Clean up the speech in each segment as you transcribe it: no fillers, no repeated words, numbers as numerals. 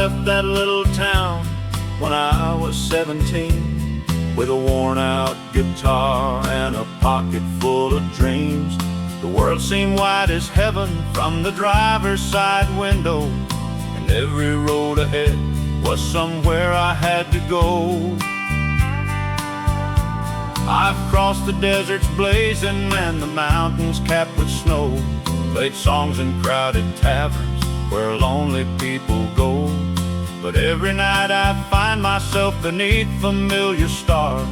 left that little town when I was 17, with a worn-out guitar and a pocket full of dreams. The world seemed wide as heaven from the driver's side window, and every road ahead was somewhere I had to go. I've crossed the deserts blazing and the mountains capped with snow, played songs in crowded taverns where lonely people go. But every night I find myself beneath familiar stars,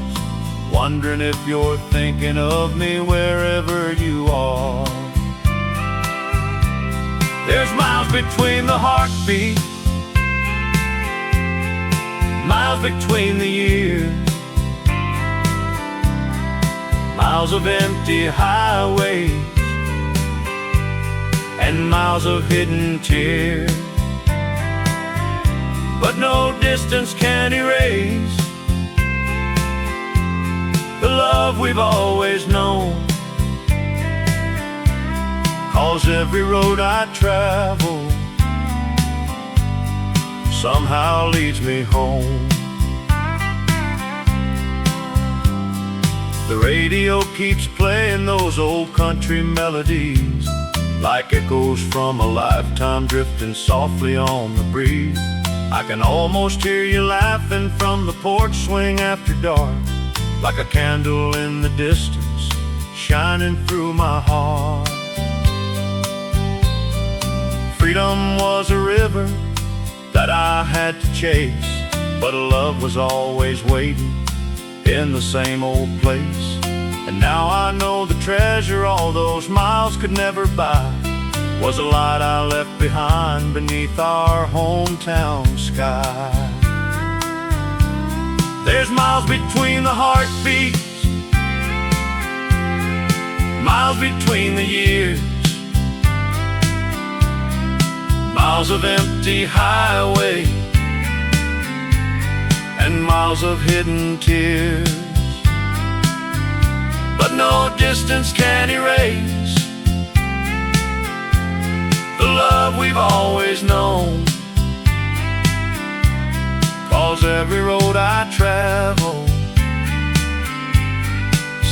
wondering if you're thinking of me wherever you are. There's miles between the heartbeats, miles between the years, miles of empty highways and miles of hidden tears. But no distance can erase the love we've always known, 'cause every road I travel somehow leads me home. The radio keeps playing those old country melodies, like echoes from a lifetime drifting softly on the breeze. I can almost hear you laughing from the porch swing after dark, like a candle in the distance, shining through my heart. Freedom was a river that I had to chase, but love was always waiting in the same old place. And now I know the treasure all those miles could never buy was a light I left behind beneath our hometown sky. There's miles between the heartbeats, miles between the years, miles of empty highway and miles of hidden tears. But no distance can erase the love we've always known, 'cause every road I travel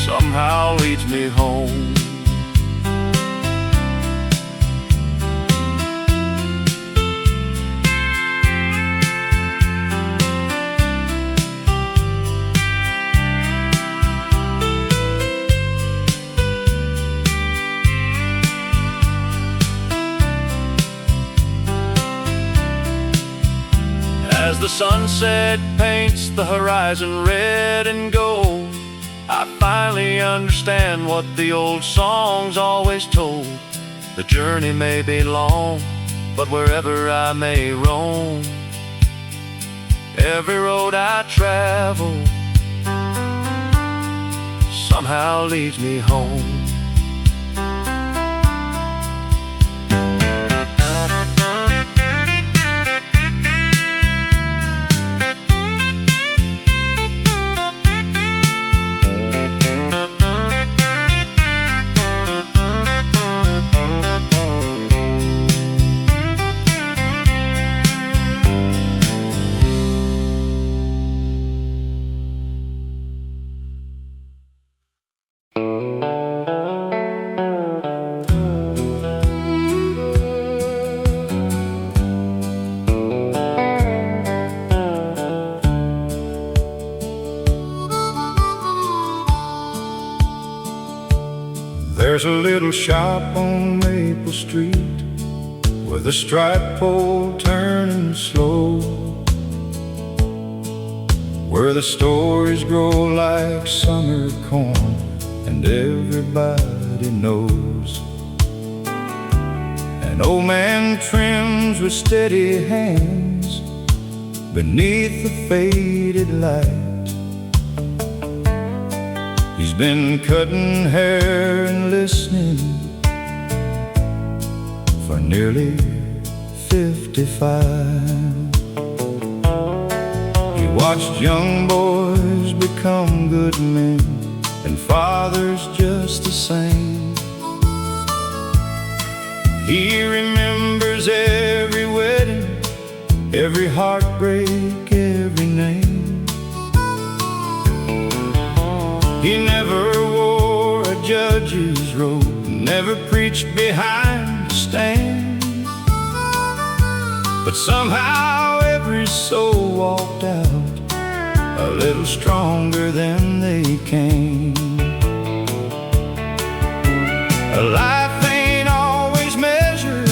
somehow leads me home. As the sunset paints the horizon red and gold, I finally understand what the old songs always told. The journey may be long, but wherever I may roam, every road I travel somehow leads me home. There's a little shop on Maple Street with a striped pole turning slow, where the stories grow like summer corn and everybody knows. An old man trims with steady hands beneath the faded light. He's been cutting hair and listening for nearly 55. He watched young boys become good men and fathers just the same. He remembers every wedding, every every heartbreak, every name. He never wore a judge's robe, never preached behind the stand, but somehow every soul walked out a little stronger than they came. Life ain't always measured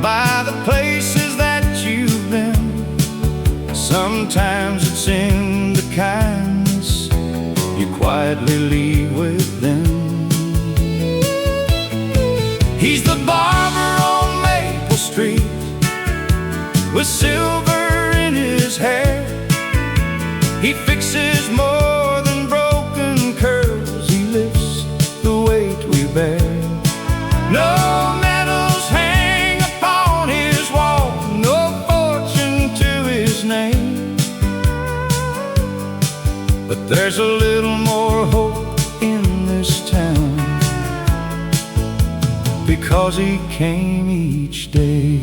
by the places that you've been. Sometimes it's in the kindness you quietly leave with them. He's the barber on Maple Street with silver in his hair. He fixes more than broken curls, he lifts the weight we bear. No medals hang upon his wall, no fortune to his name, but there's a little more hope in this town, because he came each day.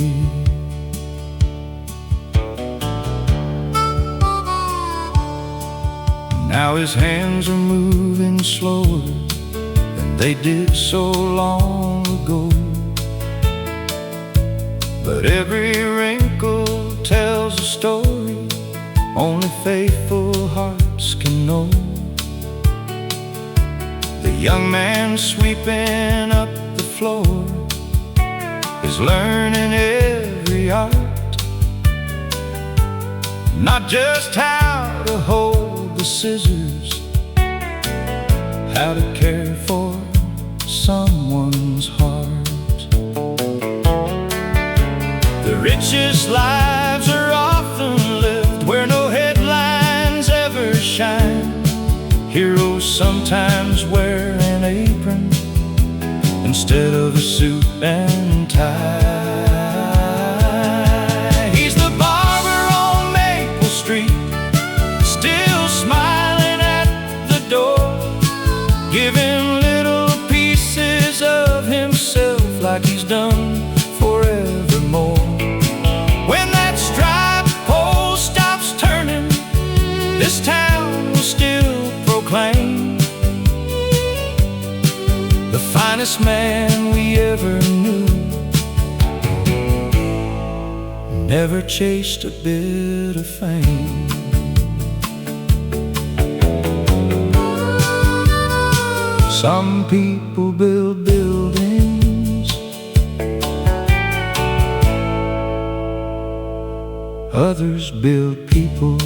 Now his hands are moving slower than they did so long ago, but every wrinkle tells a story only faithful hearts can know. The young man sweeping up the floor is learning every art, not just how to hold the scissors, how to care for someone's heart. The richest lives are often lived where no headlines ever shine. Heroes sometimes wear an apron instead of a suit and tie. He's the barber on Maple Street, still smiling at the door, giving little pieces of himself like he's done forevermore. When that striped pole stops turning, this town will still proclaim the finest man we ever knew never chased a bit of fame. Some people build buildings, others build people.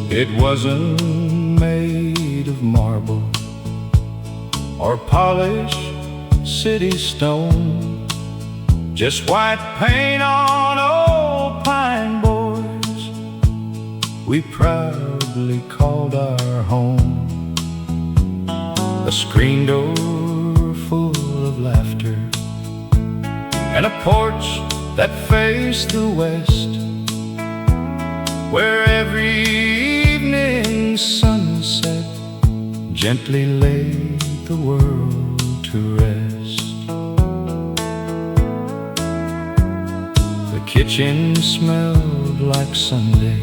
It wasn't made of marble or polished city stone, just white paint on old pine boards we proudly called our home. A screen door full of laughter and a porch that faced the west, where every evening sunset gently laid the world to rest. The kitchen smelled like Sunday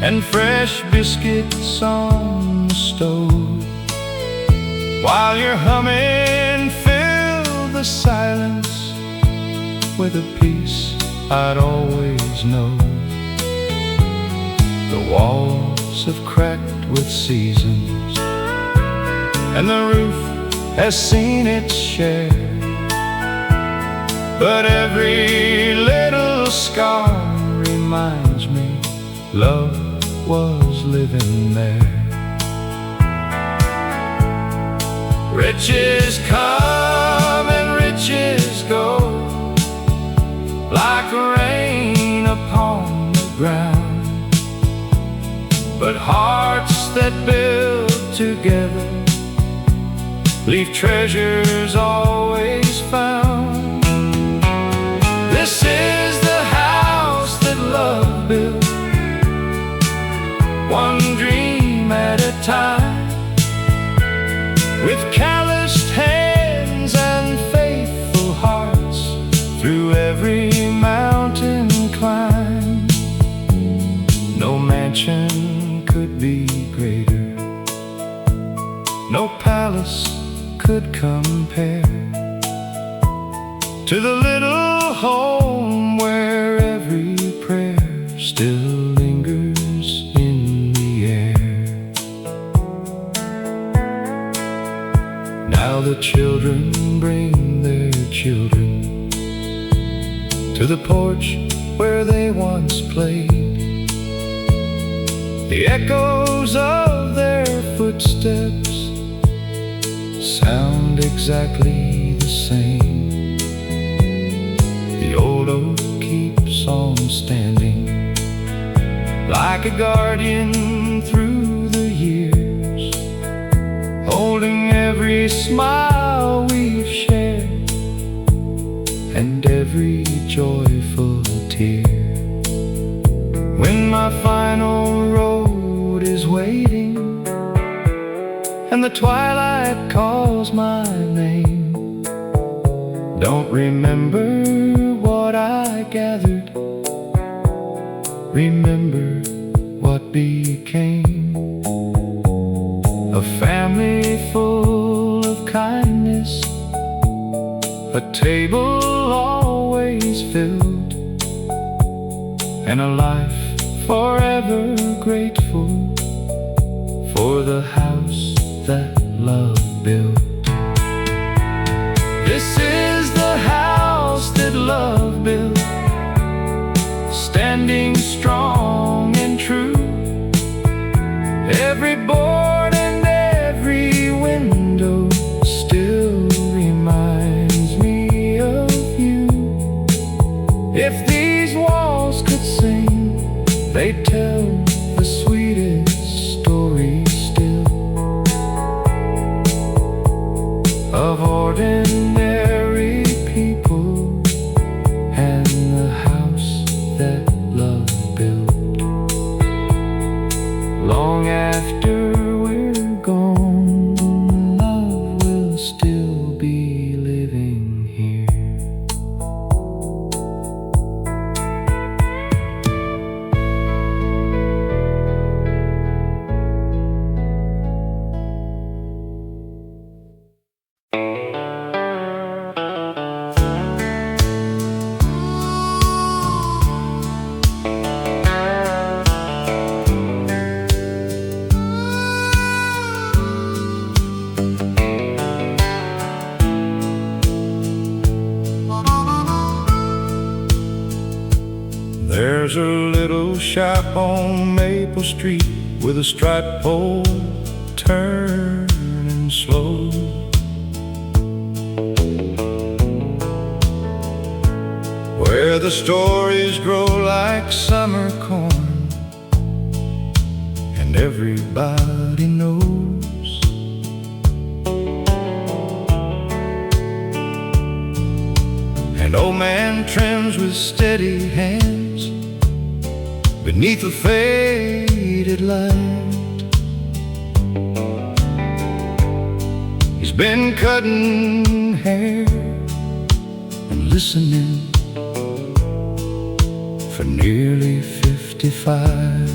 and fresh biscuits on the stove, while your humming filled the silence with a peace I'd always known. The walls have cracked with seasons, and the roof has seen its share, but every little scar reminds me love was living there. Riches come and riches go, like rain upon the ground, but hearts that build together, leave treasures always found. This is the house that love built, one dream at a time, with calloused hands and faithful hearts, through every mountain climb. No mansion could be greater, no palace could compare to the little home where every prayer still lingers in the air. Now the children bring their children to the porch where they once played. The echoes of their footsteps sound exactly the same. The old oak keeps on standing, like a guardian through the years, holding every smile we've shared and every joyful tear. When my final road is waiting and the twilight calls my name, don't remember what I gathered, remember what became. A family full of kindness, a table always filled, and a life forever grateful for the house that love built. This is the house that love built, standing strong and true. Every board and every window still reminds me of you. If these walls could sing, they'd tell the sweetest story still, of ordinary people and the house that love built. Long after we're gone, love will still be living here. There's a little shop on Maple Street with a striped pole turning slow. Where the stories grow like summer corn, and everybody knows. And old man trims with steady hands beneath a faded light. He's been cutting hair and listening for nearly 55.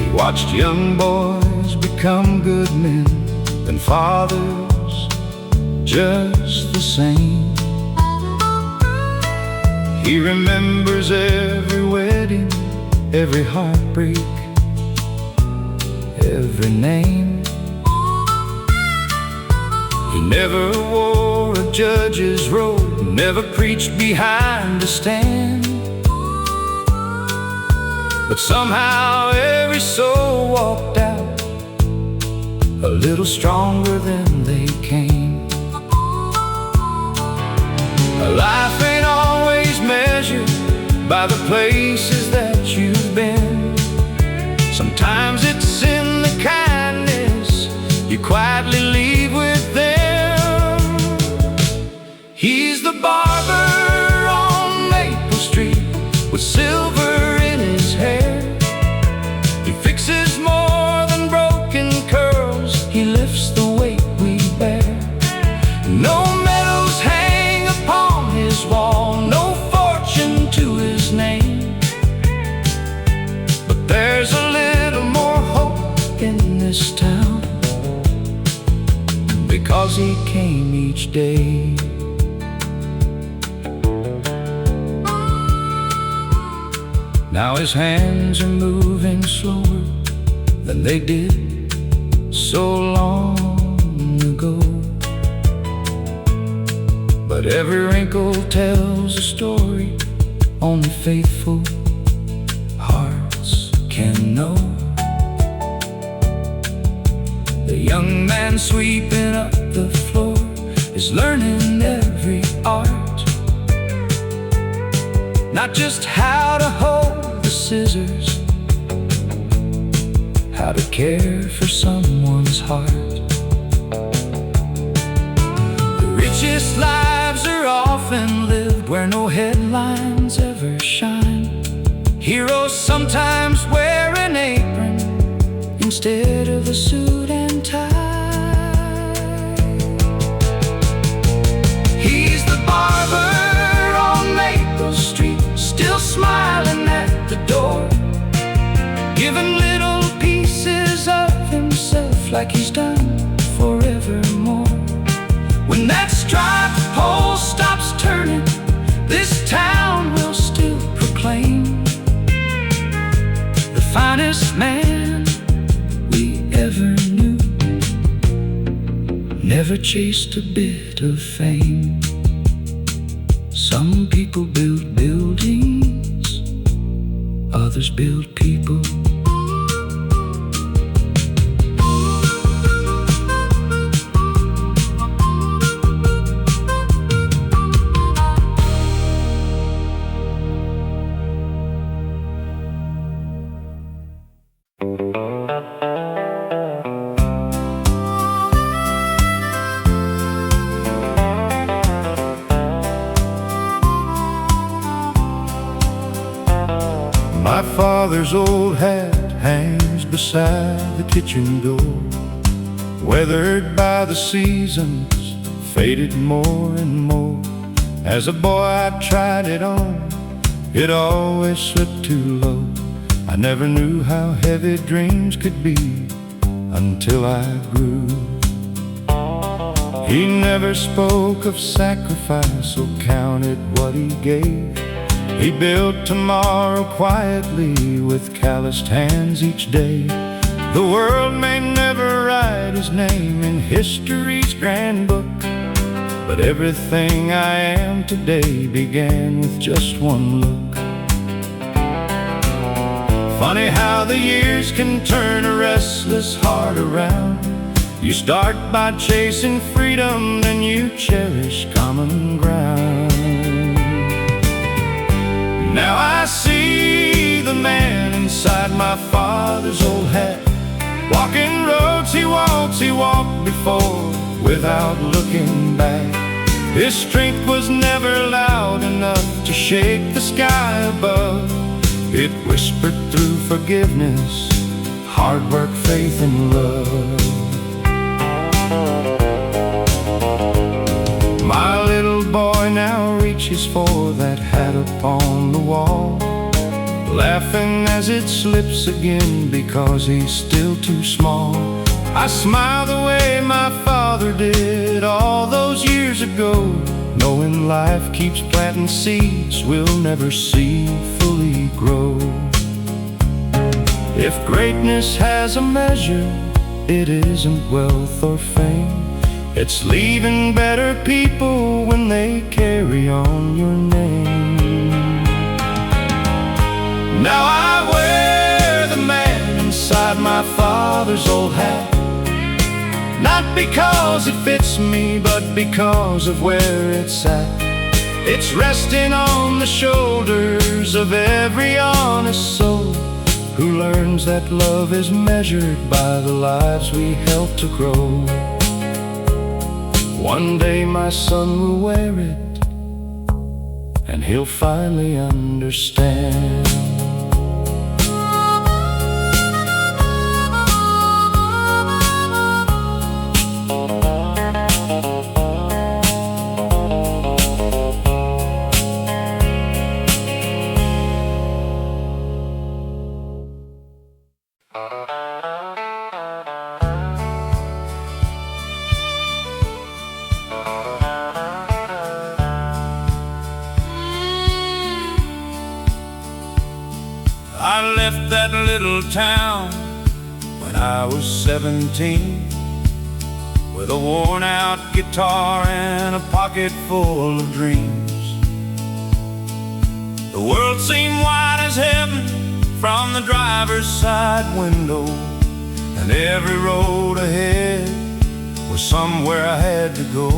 He watched young boys become good men, and fathers just the same. He remembers every wedding, every heartbreak, every name. He never wore a judge's robe, never preached behind a stand, but somehow every soul walked out a little stronger than they came. Life ain't always measured by the places that you've been. because he came each day. Now his hands are moving slower than they did so long ago, but every wrinkle tells a story only faithful hearts can know. The young man sweeping up the floor is learning every art, not just how to hold the scissors, how to care for someone's heart. The richest lives are often lived where no headlines ever shine. Heroes sometimes wear an apron instead of a suit and tie. He's the barber on Maple Street, still smiling at the door, giving little pieces of himself like he's done forevermore. When that striped pole stops turning, this town will still proclaim the finest man we ever knew never chased a bit of fame. Some people build buildings, others build people. My father's old hat hangs beside the kitchen door, weathered by the seasons, faded more and more. As a boy I tried it on, it always slipped too low. I never knew how heavy dreams could be until I grew. He never spoke of sacrifice or counted what he gave. He built tomorrow quietly with calloused hands each day. The world may never write his name in history's grand book, but everything I am today began with just one look. Funny how the years can turn a restless heart around. You start by chasing freedom, then you cherish common ground. Now I see the man inside my father's old hat, walking roads he walked before without looking back. His strength was never loud enough to shake the sky above. It whispered through forgiveness, hard work, faith, and love. My little boy now reaches for that hat upon the wall, laughing as it slips again because he's still too small. I smile the way my father did all those years ago, knowing life keeps planting seeds we'll never see fully grow. If greatness has a measure, it isn't wealth or fame. It's leaving better people when they carry on your name. Now I wear the man inside my father's old hat, not because it fits me, but because of where it's at. It's resting on the shoulders of every honest soul who learns that love is measured by the lives we help to grow. One day my son will wear it, and he'll finally understand. I left that little town when I was 17, with a worn-out guitar and a pocket full of dreams. The world seemed wide as heaven from the driver's side window, and every road ahead was somewhere I had to go.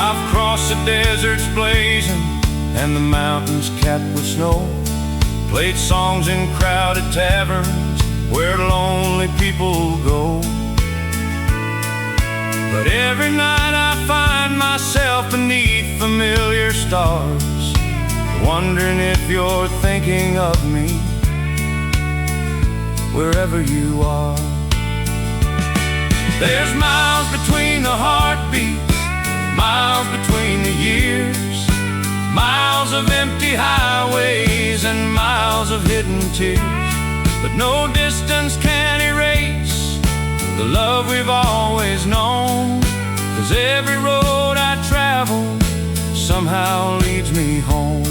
I've crossed the deserts blazing and the mountains capped with snow, played songs in crowded taverns where lonely people go. But every night I find myself beneath familiar stars, wondering if you're thinking of me wherever you are. There's miles between the heartbeats, miles between the years, miles of empty highways and miles of hidden tears. But no distance can erase the love we've always known, 'cause every road I travel somehow leads me home.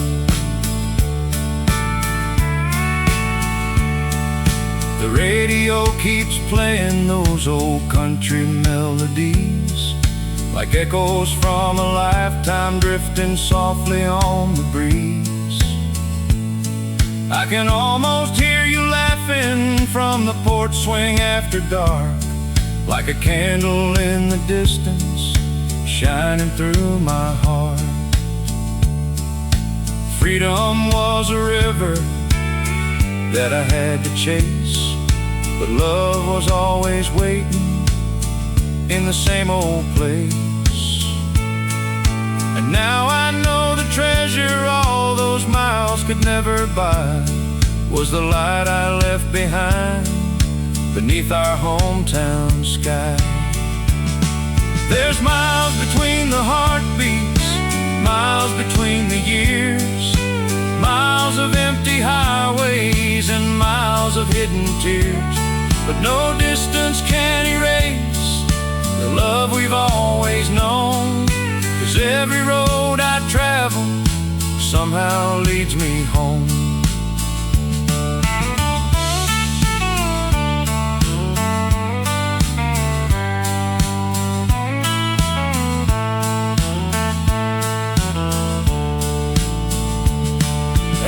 The radio keeps playing those old country melodies, like echoes from a lifetime drifting softly on the breeze. I can almost hear you laughing from the porch swing after dark, like a candle in the distance shining through my heart. Freedom was a river that I had to chase, but love was always waiting in the same old place. And now I know the treasure all those miles could never buy was the light I left behind beneath our hometown sky. There's miles between the heartbeats, miles between the years, miles of empty highways and miles of hidden tears. But no distance can erase the love we've always known, 'cause every road I travel somehow leads me home.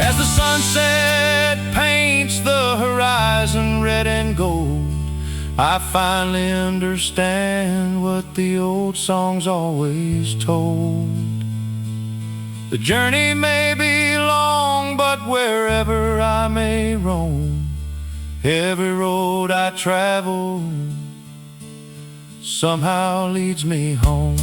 As the sunset paints the horizon red and gold, I finally understand what the old songs always told. The journey may be long, but wherever I may roam, every road I travel somehow leads me home.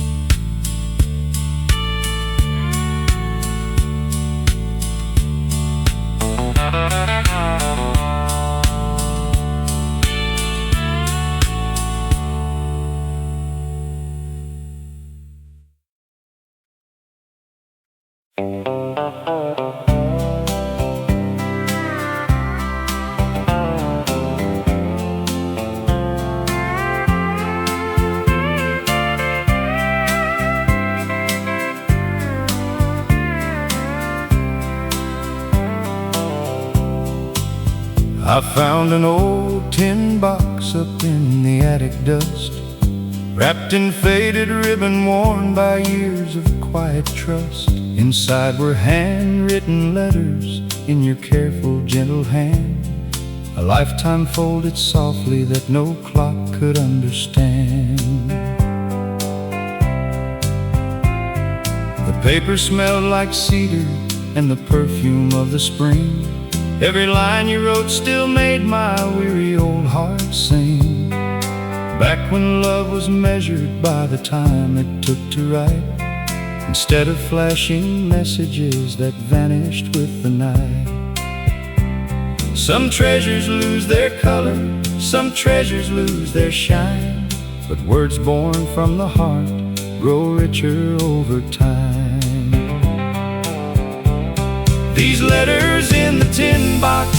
I found an old tin box up in the attic dust, wrapped in faded ribbon worn by years of quiet trust. Inside were handwritten letters in your careful, gentle hand, a lifetime folded softly that no clock could understand. The paper smelled like cedar and the perfume of the spring. Every line you wrote still made my weary old heart sing. Back when love was measured by the time it took to write, instead of flashing messages that vanished with the night. Some treasures lose their color, some treasures lose their shine, but words born from the heart grow richer over time. These letters in the tin box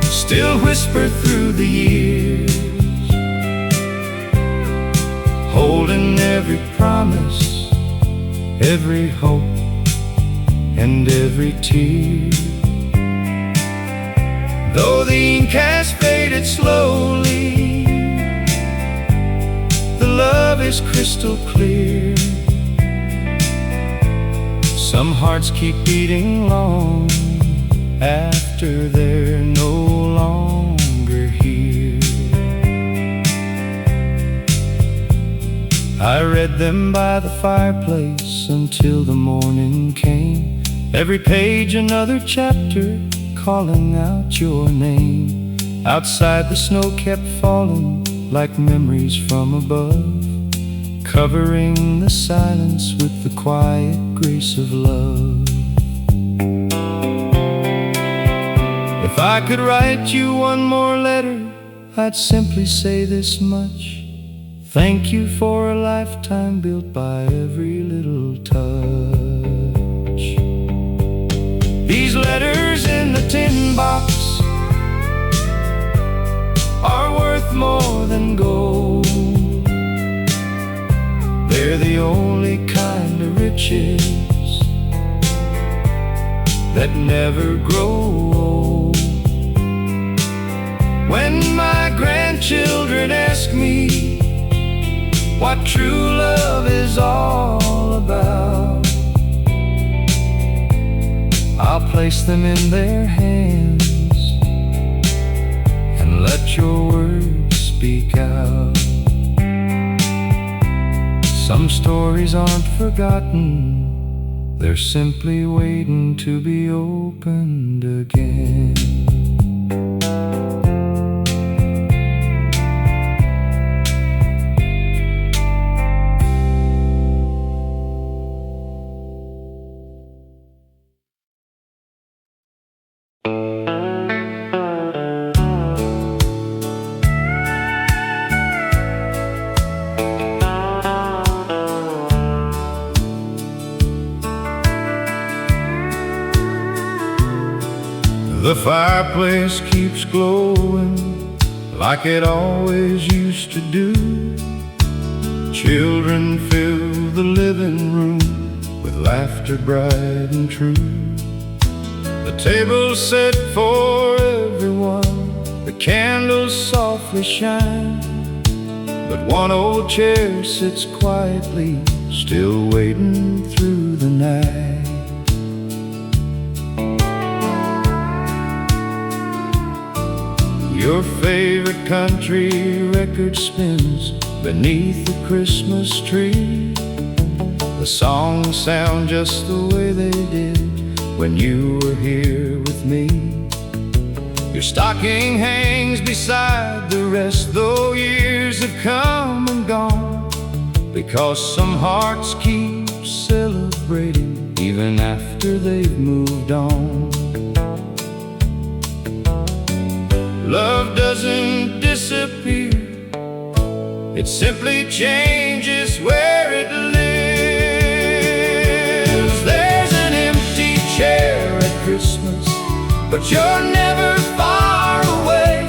still whisper through the years, holding every promise, every hope, and every tear. Though the ink has faded slowly, the love is crystal clear. Some hearts keep beating long after they're no longer here. I read them by the fireplace until the morning came. Every page another chapter, calling out your name. Outside the snow kept falling like memories from above, covering the silence with the quiet grace of love. If I could write you one more letter, I'd simply say this much: thank you for a lifetime built by every little touch. These letters in the tin box are worth more than gold. They're the only kind of riches that never grow old. When my grandchildren ask me what true love is all about, I'll place them in their hands and let your words speak out. Some stories aren't forgotten, they're simply waiting to be opened again. The fireplace keeps glowing like it always used to do. Children fill the living room with laughter bright and true. The table's set for everyone, the candles softly shine, but one old chair sits quietly, still waiting through the night. Your favorite country record spins beneath the Christmas tree. The songs sound just the way they did when you were here with me. Your stocking hangs beside the rest, though years have come and gone, because some hearts keep celebrating even after they've moved on. Love doesn't disappear, it simply changes where it lives. There's an empty chair at Christmas, but you're never far away.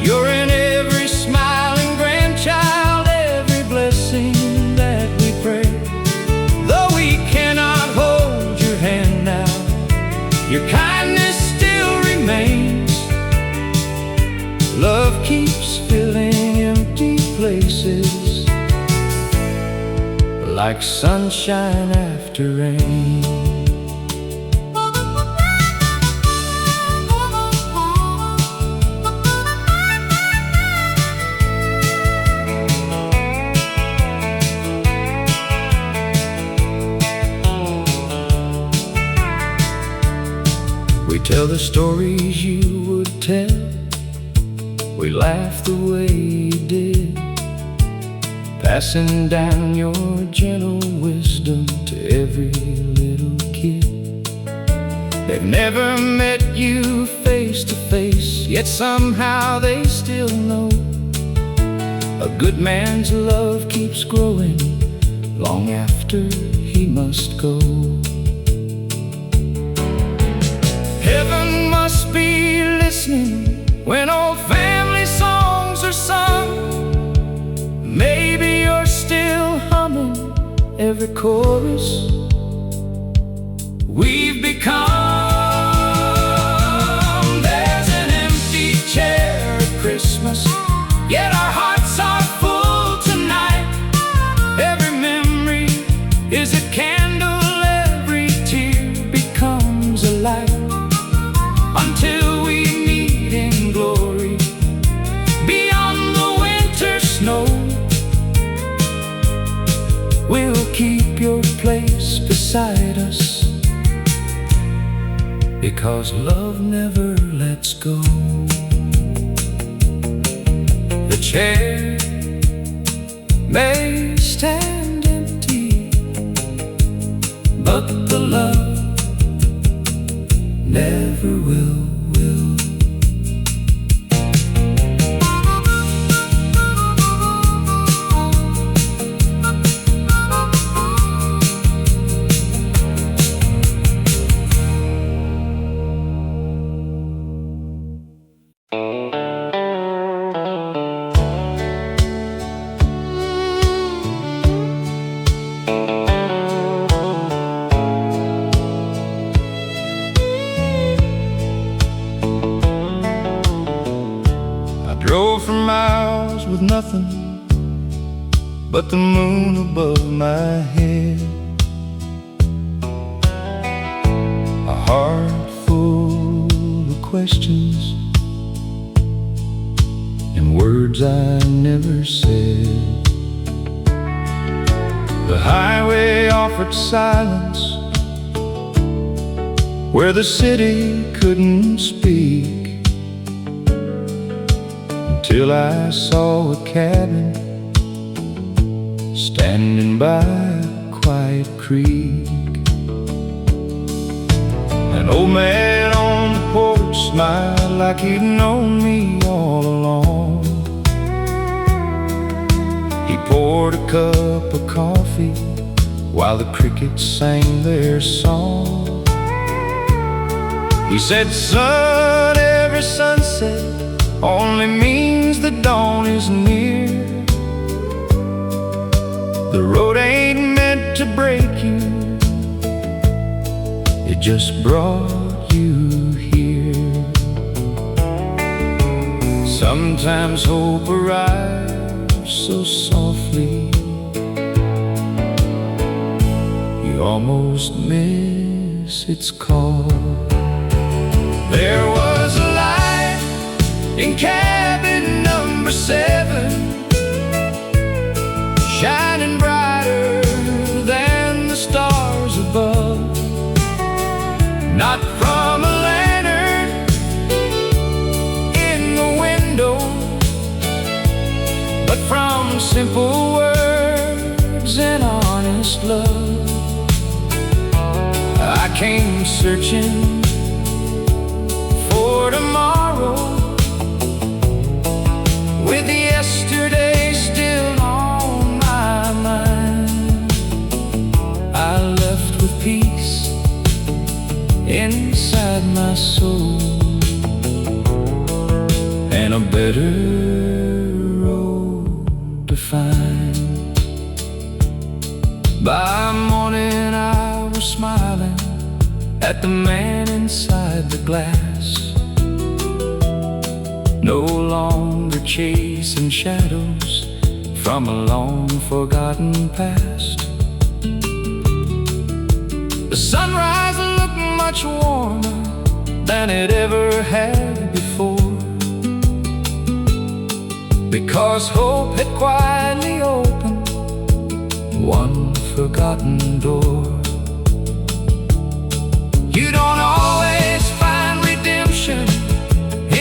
You're in every smiling grandchild, every blessing that we pray. Though we cannot hold your hand now, your kindness still remains. Love keeps filling empty places like sunshine after rain. We tell the stories you would tell, we laugh the way you did, passing down your gentle wisdom to every little kid. They've never met you face to face, yet somehow they still know a good man's love keeps growing long after he must go. Heaven must be listening when old family songs are sung. Maybe you're still humming every chorus we've become. There's an empty chair at Christmas, yet our hearts are full tonight. Every memory is a candle, every tear becomes a light. Until we meet in glory, beyond the winter snow, we'll keep your place beside us, because love never lets go. The chair may stand empty, but the love never will. Drove for miles with nothing but the moon above my head, a heart full of questions and words I never said. The highway offered silence where the city couldn't speak, till I saw a cabin standing by a quiet creek. An old man on the porch smiled like he'd known me all along. He poured a cup of coffee while the crickets sang their song. He said, "Son, every sunset only means the dawn is near. The road ain't meant to break you, it just brought you here." Sometimes hope arrives so softly, you almost miss its call. There was a light in cabin number 7, shining brighter than the stars above. Not from a lantern in the window, but from simple words and honest love. I came searching for tomorrow, with yesterday still on my mind. I left with peace inside my soul, and a better road to find. By morning I was smiling at the man inside the glass, no longer chasing shadows from a long forgotten past. The sunrise looked much warmer than it ever had before, because hope had quietly opened one forgotten door. You don't always find redemption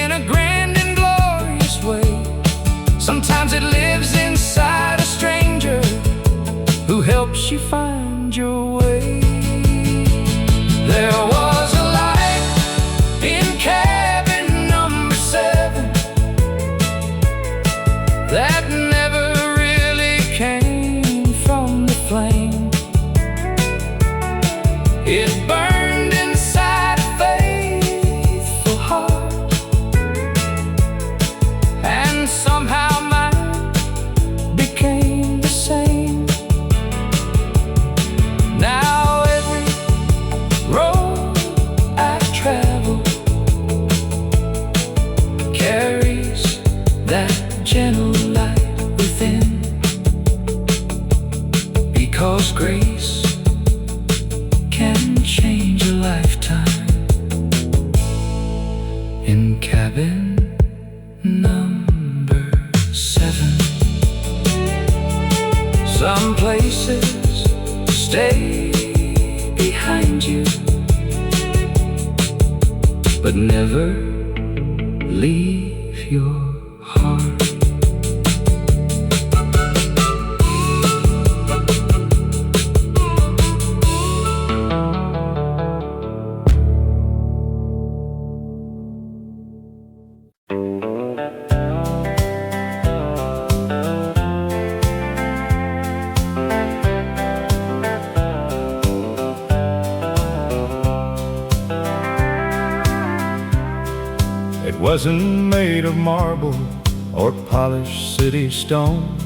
in a grand and glorious way. Sometimes it lives inside a stranger who helps you find your way. There was a light in cabin number 7 that never really came from the flame. It burned inside a faithful heart, and somehow mine became the same. Now every place can change a lifetime. In cabin number 7, some places stay behind you, but never leave your heart. It wasn't made of marble or polished city stone,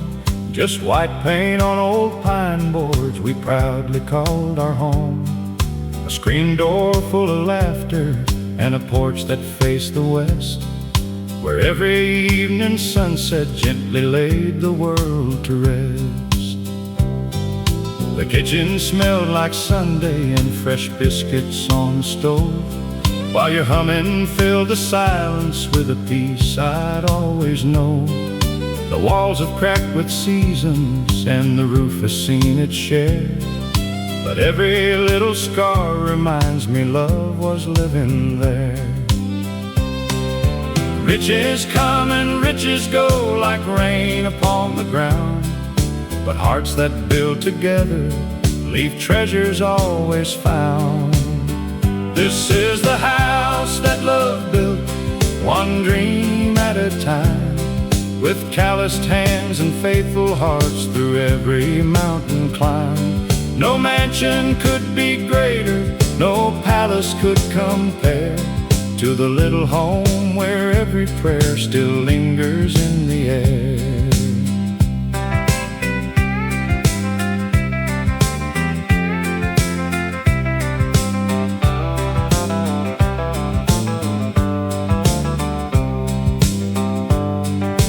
just white paint on old pine boards we proudly called our home. A screen door full of laughter and a porch that faced the west, where every evening sunset gently laid the world to rest. The kitchen smelled like Sunday and fresh biscuits on the stove, while your humming filled the silence with a peace I'd always know. The walls have cracked with seasons and the roof has seen its share, but every little scar reminds me love was living there. Riches come and riches go like rain upon the ground, but hearts that build together leave treasures always found. This is the house that love built, one dream at a time, with calloused hands and faithful hearts through every mountain climb. No mansion could be greater, no palace could compare to the little home where every prayer still lingers in the air.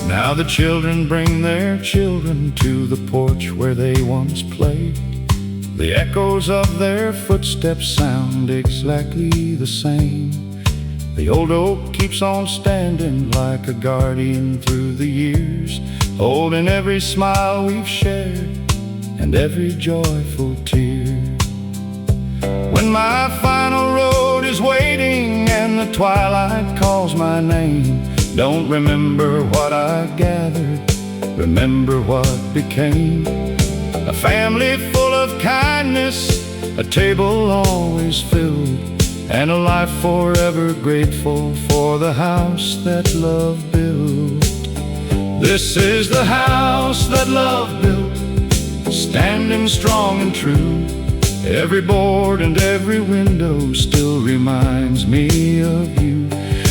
Now the children bring their children to the porch where they once played. The echoes of their footsteps sound exactly the same. The old oak keeps on standing like a guardian through the years, holding every smile we've shared and every joyful tear. When my final road is waiting and the twilight calls my name, don't remember what I gathered, remember what became. A family full of kindness, a table always filled, and a life forever grateful for the house that love built. This is the house that love built, standing strong and true. Every board and every window still reminds me of you.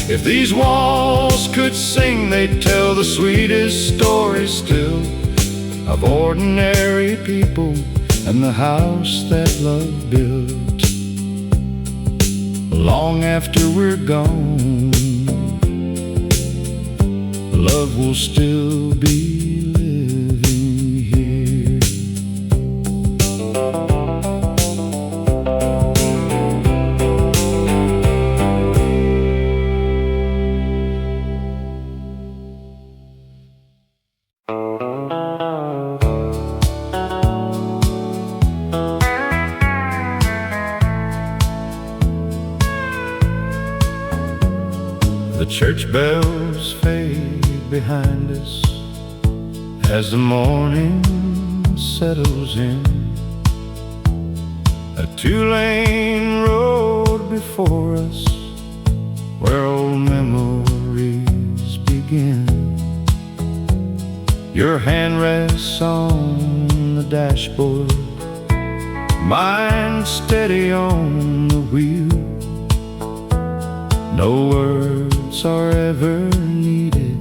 If these walls could sing, they'd tell the sweetest story still, of ordinary people and the house that love built. Long after we're gone, love will still be living here. The church bells fade behind us as the morning settles in. A two-lane road before us where old memories begin. Your hand rests on the dashboard, mine steady on the wheel. No words are ever needed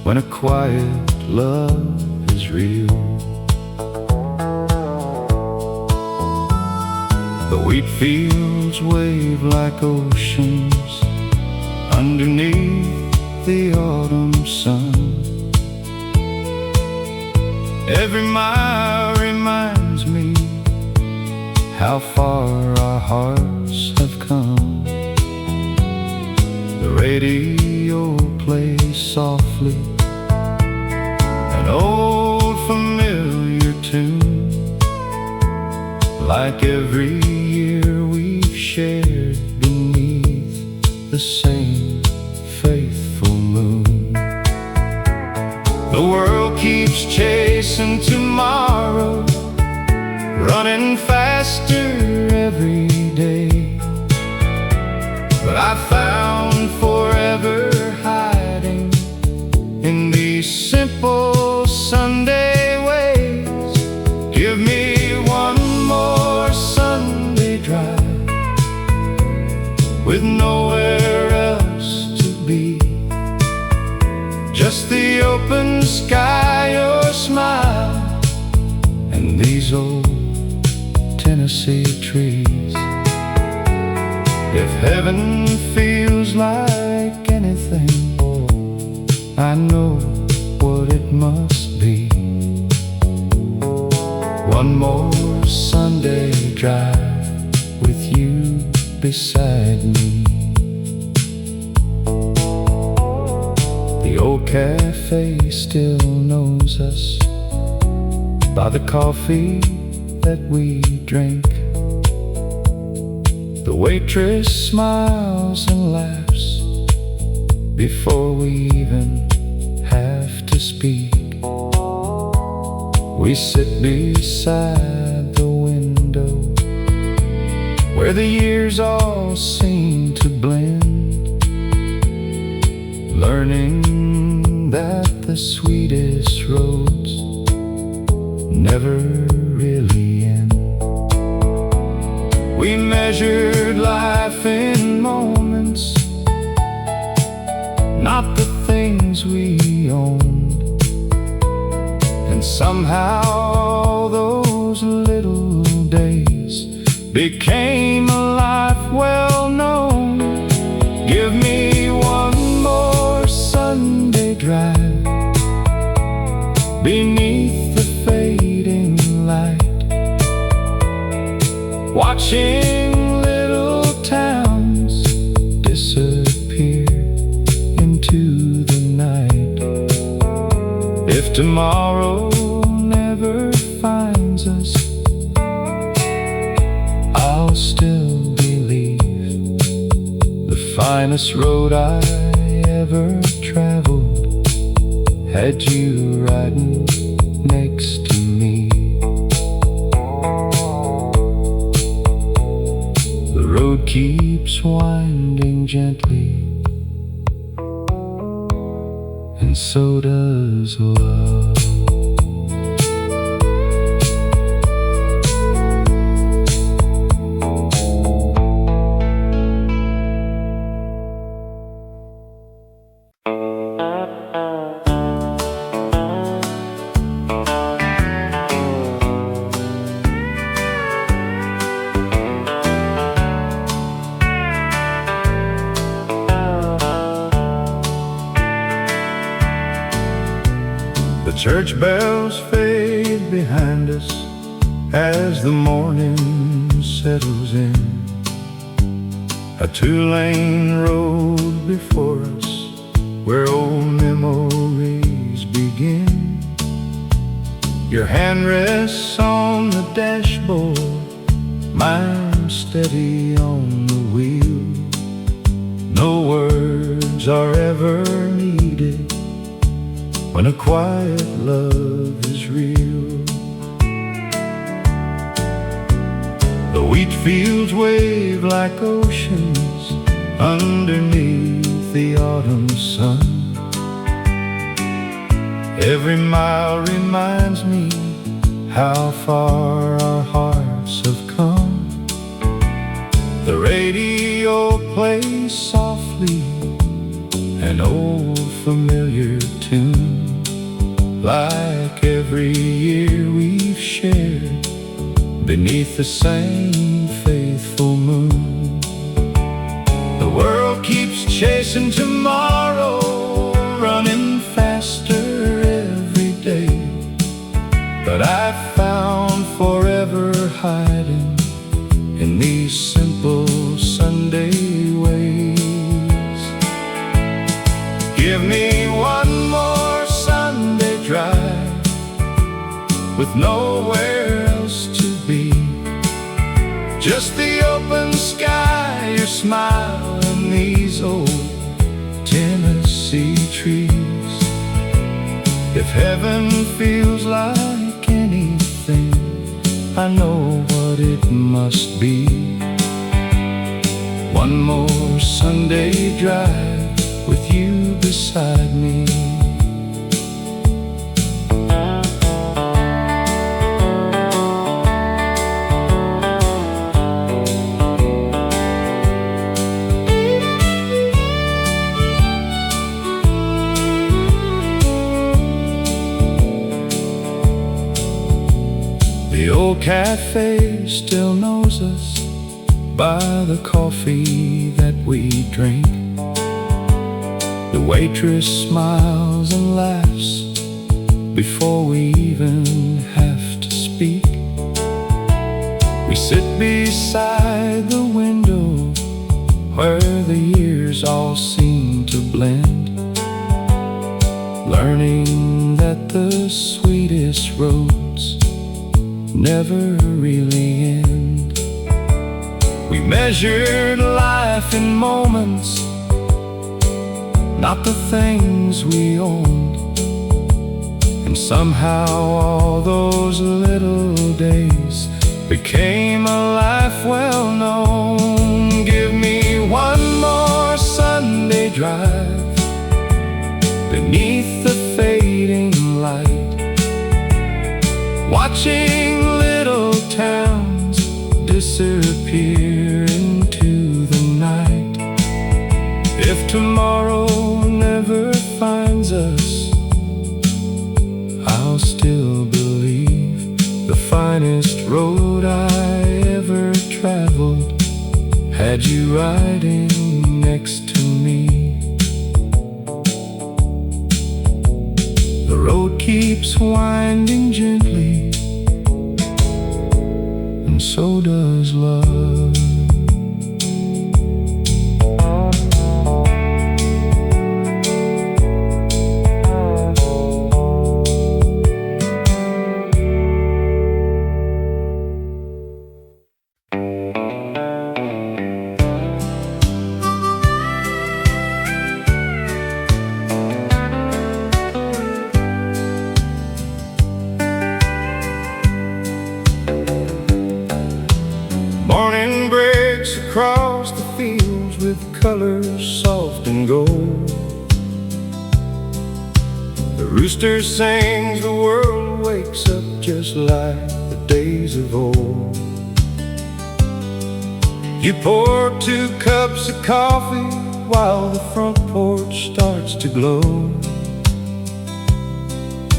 when a quiet love is real. The wheat fields wave like oceans underneath the autumn sun. Every mile reminds me how far our hearts have come. The radio plays softly, an old familiar tune, like every year we've shared beneath the same faithful moon. The world keeps chasing tomorrow, running faster every day, but I found forever hiding in these simple Sunday ways. Give me one more Sunday drive with nowhere else to be, just the open sky, your smile, and these old Tennessee trees. If heaven feels like anything, I know what it must be. One more Sunday drive with you beside me. The old cafe still knows us by the coffee that we drink. The waitress smiles and laughs before we even have to speak. We sit beside the window where the years all seem to blend, learning that the sweetest roads never really end. We measured life in moments, not the things we owned, and somehow those little days became a life well known. Give me one more Sunday drive beneath the fading light, watching little towns disappear into the night. If tomorrow never finds us, I'll still believe the finest road I ever traveled had you riding next to me. The road keeps winding gently, and so does love. The church bells fade behind us as the morning settles in. A two-lane road before us where old memories begin. Your hand rests on the dashboard, mine steady on the wheel. No words are ever needed when a quiet love is real. The wheat fields wave like oceans underneath the autumn sun. Every mile reminds me how far our hearts have come. The radio plays softly, an old familiar tune, like every year we've shared beneath the same faithful moon. The world keeps chasing tomorrow, running faster every day, but I found forever hiding simple Sunday ways. Give me one more Sunday drive with nowhere else to be, just the open sky, your smile, and these old Tennessee trees. If heaven feels like anything, I know what it must be. One more Sunday drive with you beside me. The old cafe still knows us by the coffee that we drink. The waitress smiles and laughs before we even have to speak. We sit beside the window where the years all seem to blend, learning that the sweetest roads never really end. We measured life in moments, not the things we owned. And somehow all those little days became a life well known. Give me one more Sunday drive beneath the fading light, watching little towns disappear into the night. If tomorrow never finds us, I'll still believe the finest road I ever traveled had you riding next to me. The road keeps winding gently, and so does love. Morning breaks across the fields with colors soft and gold. The rooster sings, the world wakes up just like the days of old. You pour 2 cups of coffee while the front porch starts to glow.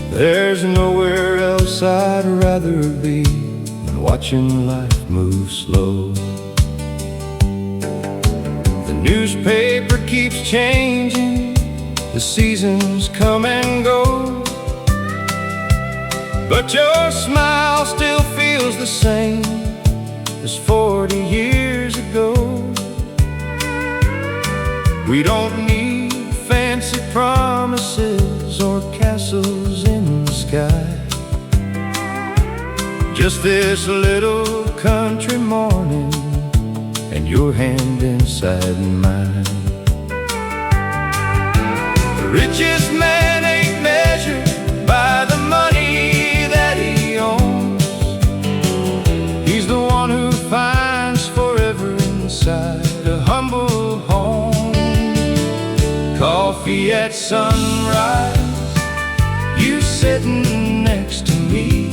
There's nowhere else I'd rather be than watching life move slow. The newspaper keeps changing, the seasons come and go, but your smile still feels the same as 40 years ago. We don't need fancy promises or castles in the sky, just this little country morning and your hand inside mine. The richest man ain't measured by the money that he owns. He's the one who finds forever inside a humble home. Coffee at sunrise, you sitting next to me,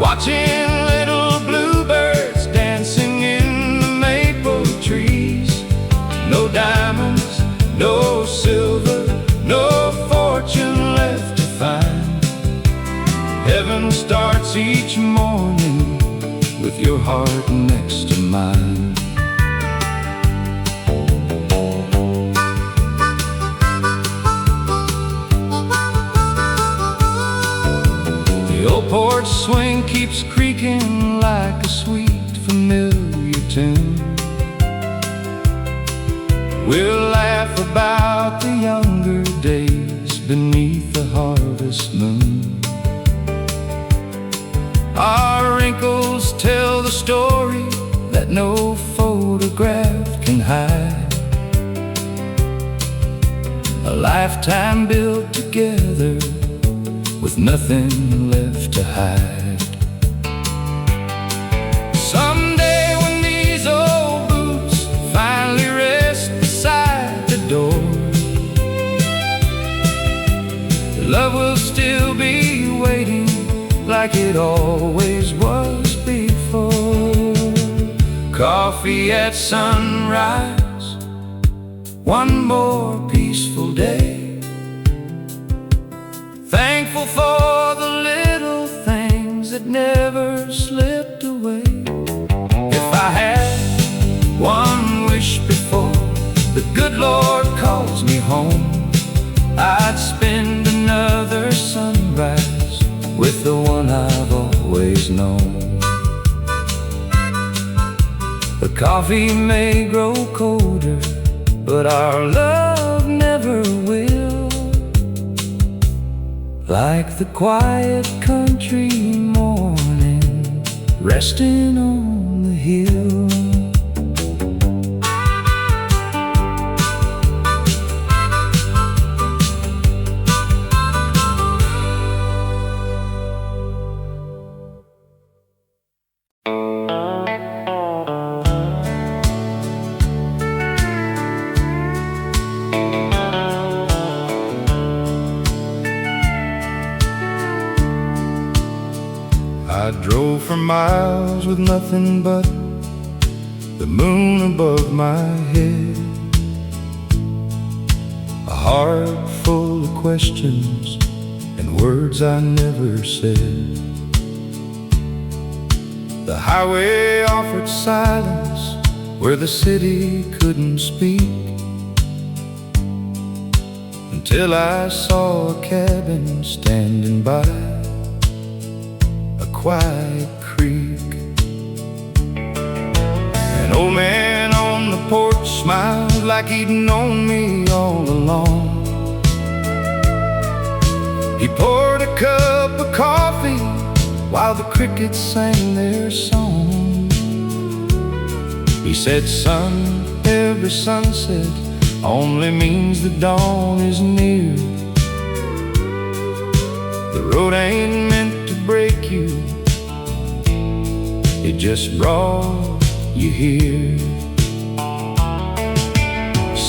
watching little bluebirds dancing in the maple trees. No diamonds, no silver, no fortune left to find. Heaven starts each morning with your heart next to mine. The old porch swing keeps creaking like a sweet tune. We'll laugh about the younger days beneath the harvest moon. Our wrinkles tell the story that no photograph can hide. A lifetime built together with nothing left to hide. Someday when these old boots finally rest beside the door, love will still be waiting like it always was before. Coffee at sunrise, one more peaceful day. Thankful for the little things that never slipped away. If I had one wish before the good Lord calls me home, I'd spend another sunrise with the one I've always known. The coffee may grow colder, but our love never will. Like the quiet country morning, resting on the hill. I drove for miles with nothing but the moon above my head, a heart full of questions and words I never said. The highway offered silence where the city couldn't speak, until I saw a cabin standing by a quiet creek. An old man on the porch smiled like he'd known me all along. He poured a cup of coffee while the crickets sang their song. He said, "Son, every sunset only means the dawn is near. The road ain't meant to break you, it just brought you here."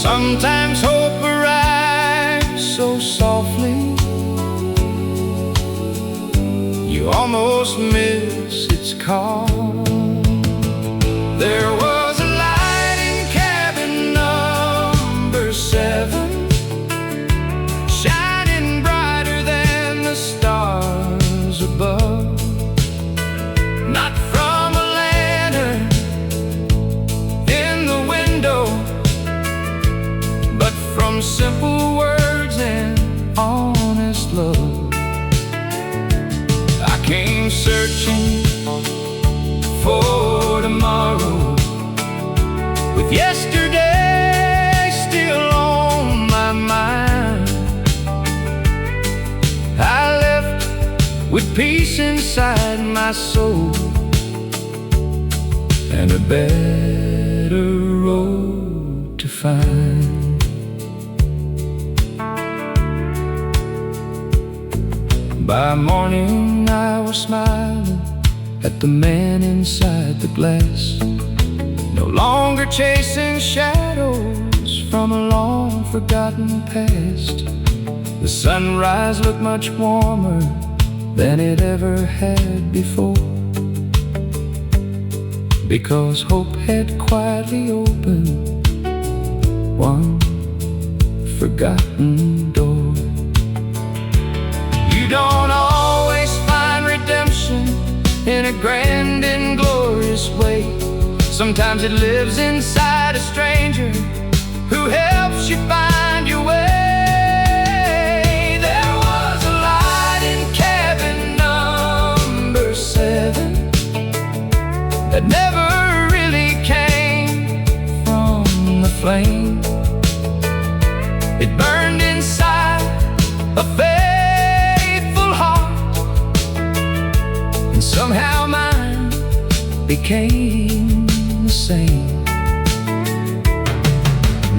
Sometimes hope arrives so softly you almost miss its call. There was a light in cabin number 7, shining brighter than the stars above. Not from a lantern in the window, but from simple words and honest love. I came searching for tomorrow, with yesterday still on my mind. I left with peace inside my soul and a better road to find. By morning I was smiling at the man inside the glass, no longer chasing shadows from a long forgotten past. The sunrise looked much warmer than it ever had before, because hope had quietly opened one forgotten door. You don't always find redemption in a grand and glorious way. Sometimes it lives inside a stranger who helps you find your way. There was a light in cabin number 7 that never really came flame. It burned inside a faithful heart, and somehow mine became the same.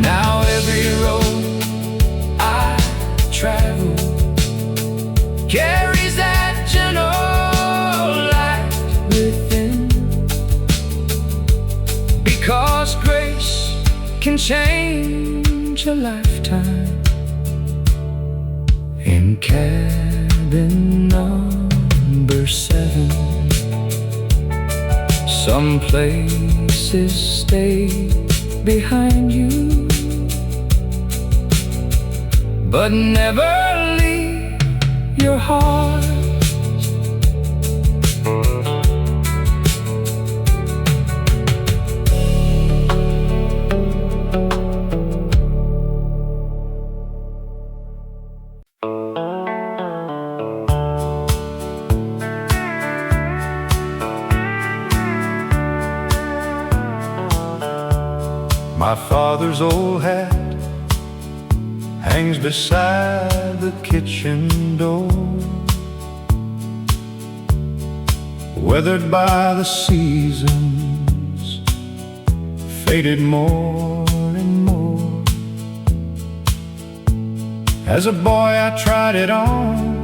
Now every road I travel carries that gentle light within, because grace can change a lifetime. In cabin number 7, some places stay behind you, but never leave your heart. My father's old hat hangs beside the kitchen door, weathered by the seasons, faded more and more. As a boy I tried it on,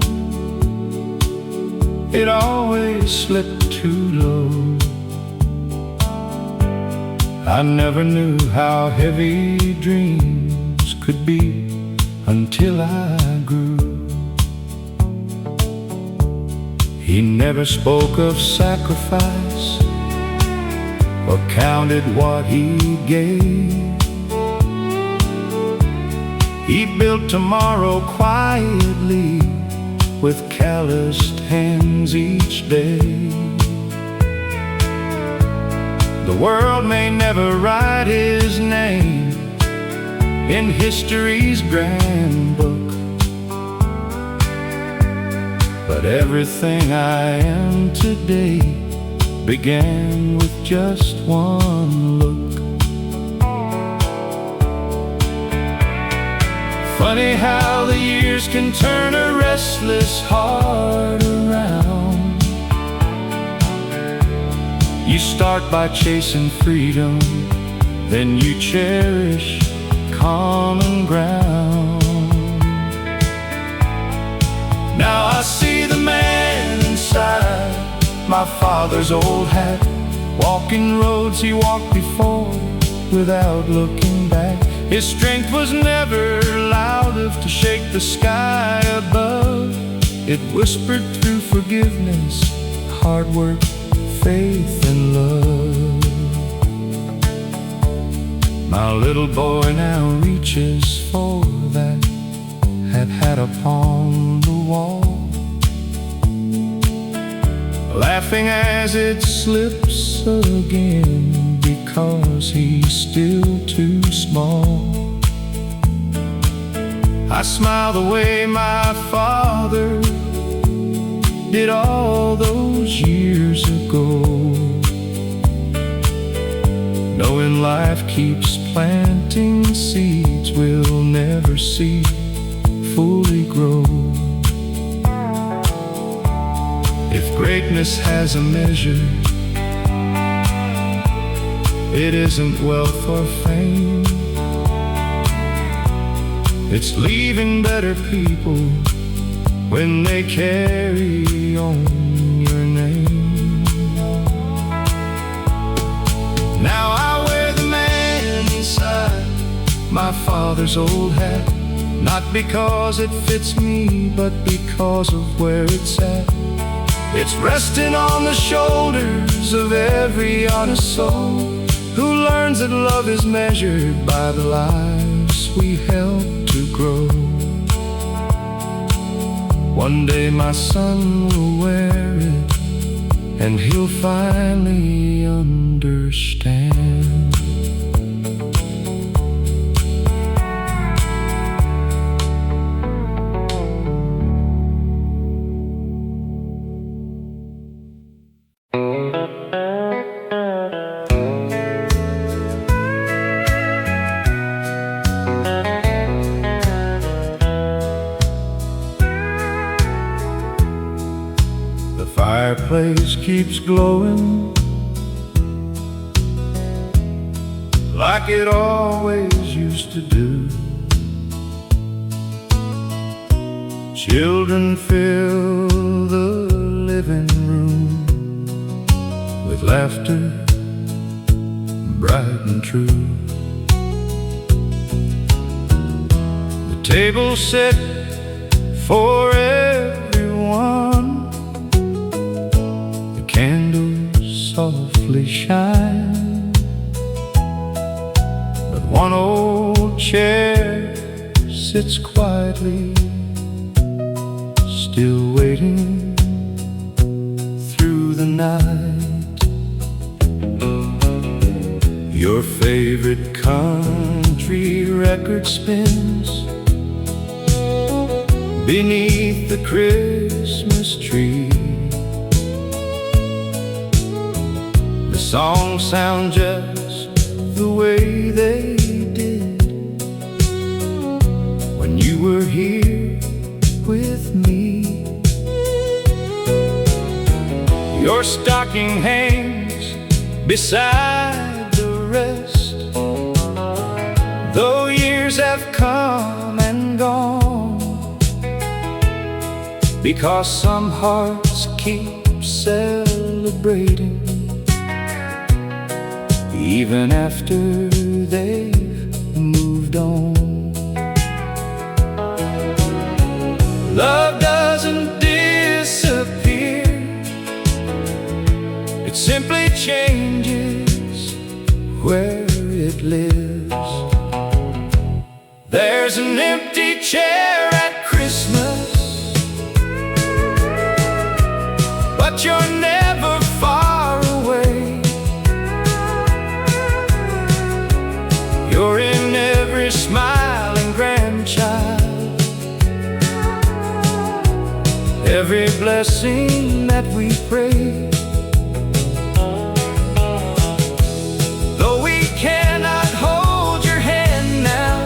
it always slipped too low. I never knew how heavy dreams could be until I grew. He never spoke of sacrifice or counted what he gave. He built tomorrow quietly with calloused hands each day. The world may never write his name in history's grand book, but everything I am today began with just one look. Funny how the years can turn a restless heart around. You start by chasing freedom, then you cherish common ground. Now I see the man inside my father's old hat, walking roads he walked before without looking back. His strength was never loud enough to shake the sky above. It whispered through forgiveness, hard work, faith and love. My little boy now reaches for that hat upon the wall, laughing as it slips again, because he's still too small. I smile the way my father did all those years ago, knowing life keeps planting seeds we'll never see fully grow. If greatness has a measure, it isn't wealth or fame. It's leaving better people when they carry on your name. Now I wear the man inside my father's old hat, not because it fits me, but because of where it's at. It's resting on the shoulders of every honest soul who learns that love is measured by the lives we help to grow. One day my son will wear it, and he'll finally understand. keeps glowing like it always used to do. Children fill the living room with laughter bright and true. The table set for everyone, the candles softly shine, but one old chair sits quietly, still waiting through the night. Your favorite country record spins beneath the Christmas tree. The songs sound just the way they did when you were here with me. Your stocking hangs beside the rest, though years have come and gone, because some hearts keep celebrating even after they've moved on. Love doesn't disappear, it simply changes where it lives. There's an empty chair at Christmas, but you're never far away. You're in every smiling grandchild, every blessing that we pray. Though we cannot hold your hand now,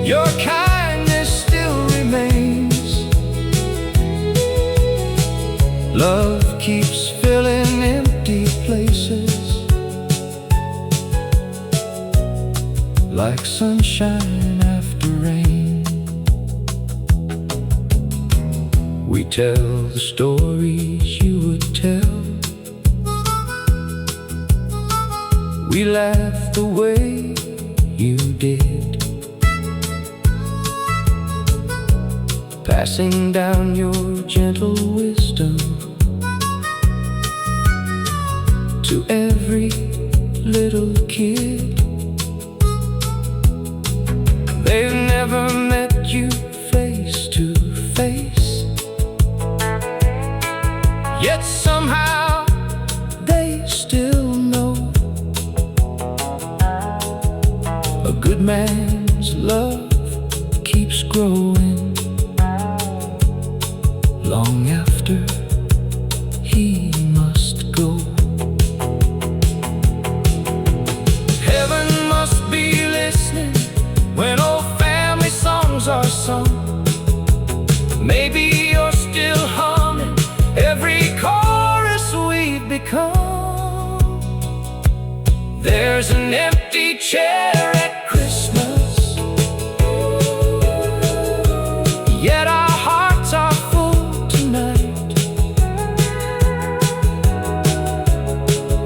your kindness still remains. Love keeps filling empty places like sunshine after rain. We tell the stories you would tell, we laugh the way you did, passing down your gentle wisdom to every little kid. They've never met you face to face, yet somehow they still know a good man's love keeps growing long after he must go. Heaven must be listening when old family songs are sung. Maybe you're still humming every chorus we've become. There's an empty chair at Christmas, yet our hearts are full tonight.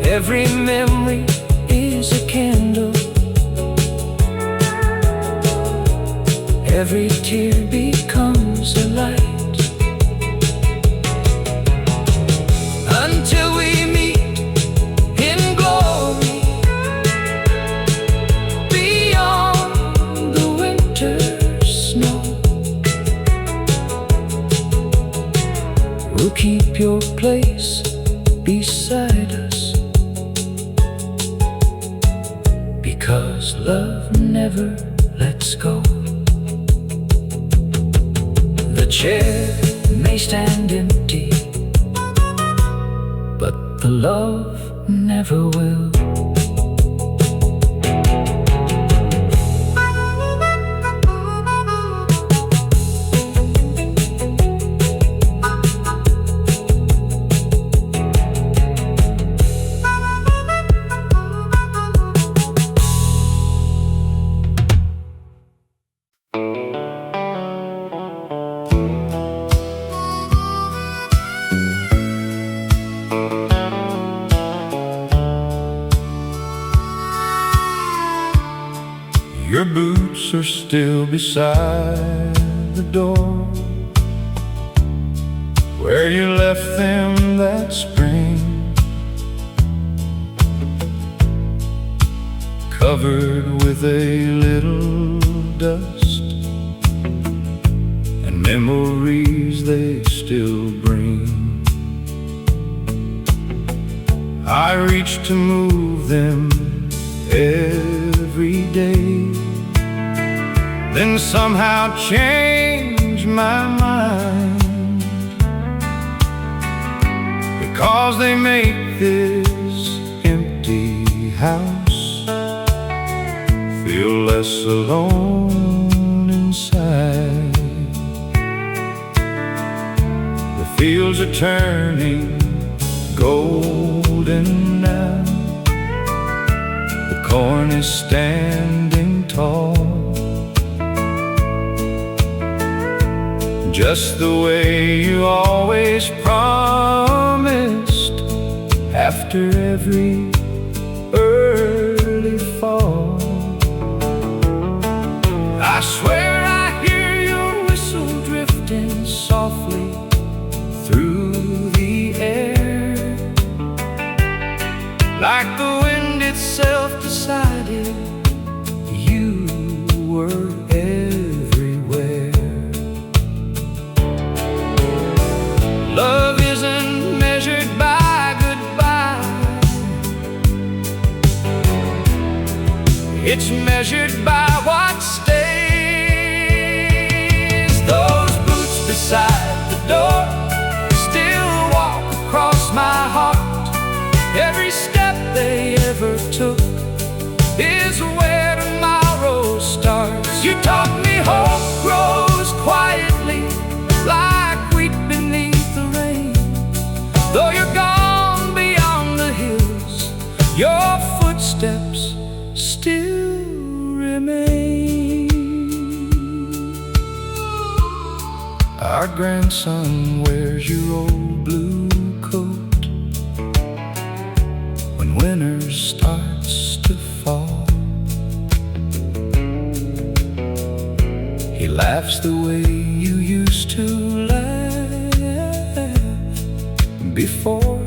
Every memory is a candle, every tear becomes a light. Until we meet in glory beyond the winter snow, we'll keep your place beside us, because love never lets go. The chair may stand empty, but the love never will. boots are still beside the door where you left them that spring, covered with a little dust and memories they still bring. I reach to move them every day, then somehow change my mind, because they make this empty house feel less alone inside. The fields are turning golden now, the corn is standing tall, just the way you always promised after every early fall. I swear I hear your whistle drifting softly through the air, like the wind itself decided you were everywhere. Love isn't measured by goodbye, it's measured by what stays. Those boots beside the door still walk across my heart. Every step they ever took is where tomorrow starts. You taught me hope grows quietly like wheat beneath the rain. Though you're gone beyond the hills, your footsteps still remain. Our grandson wears your old blue coat when winter starts to fall. He laughs the way you used to laugh before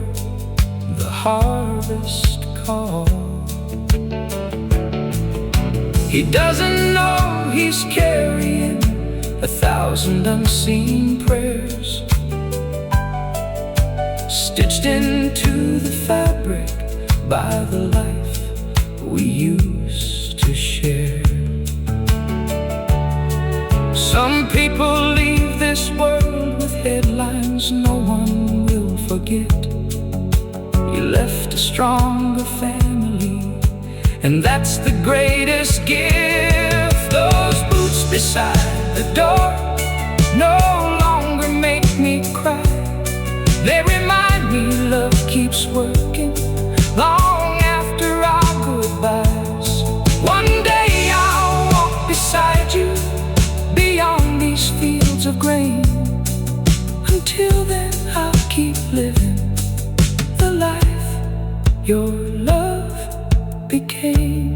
the harvest call. He doesn't know he's carrying 1,000 unseen prayers stitched into the fabric by the life we used to share. Some people leave this world with headlines no one will forget. You left a stronger family, and that's the greatest gift. Those boots beside the door no longer make me cry. They remind me love keeps working long after our goodbyes. One day I'll walk beside you beyond these fields of grain. Until then I'll keep living the life your love became.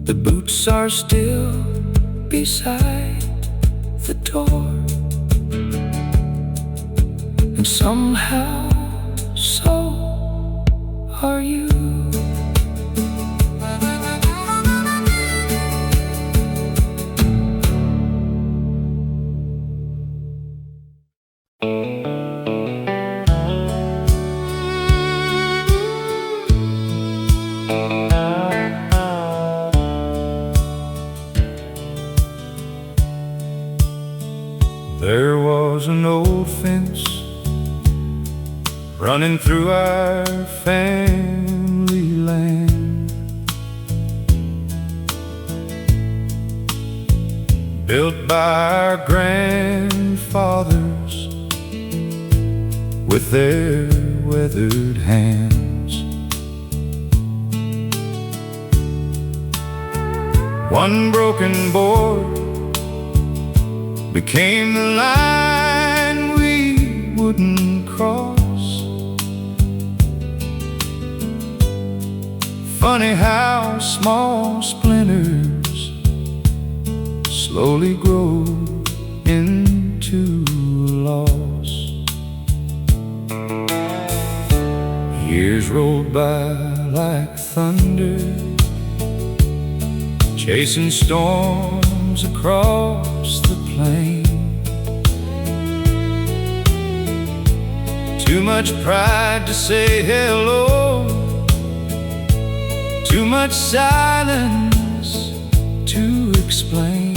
The boots are still beside the door, and somehow so are you. There was an old fence running through our family land, built by our grandfathers with their weathered hands. One broken board became the line we wouldn't cross. Funny how small splinters slowly grow into loss. Years rolled by like thunder, chasing storms across the plain. Too much pride to say hello, too much silence to explain.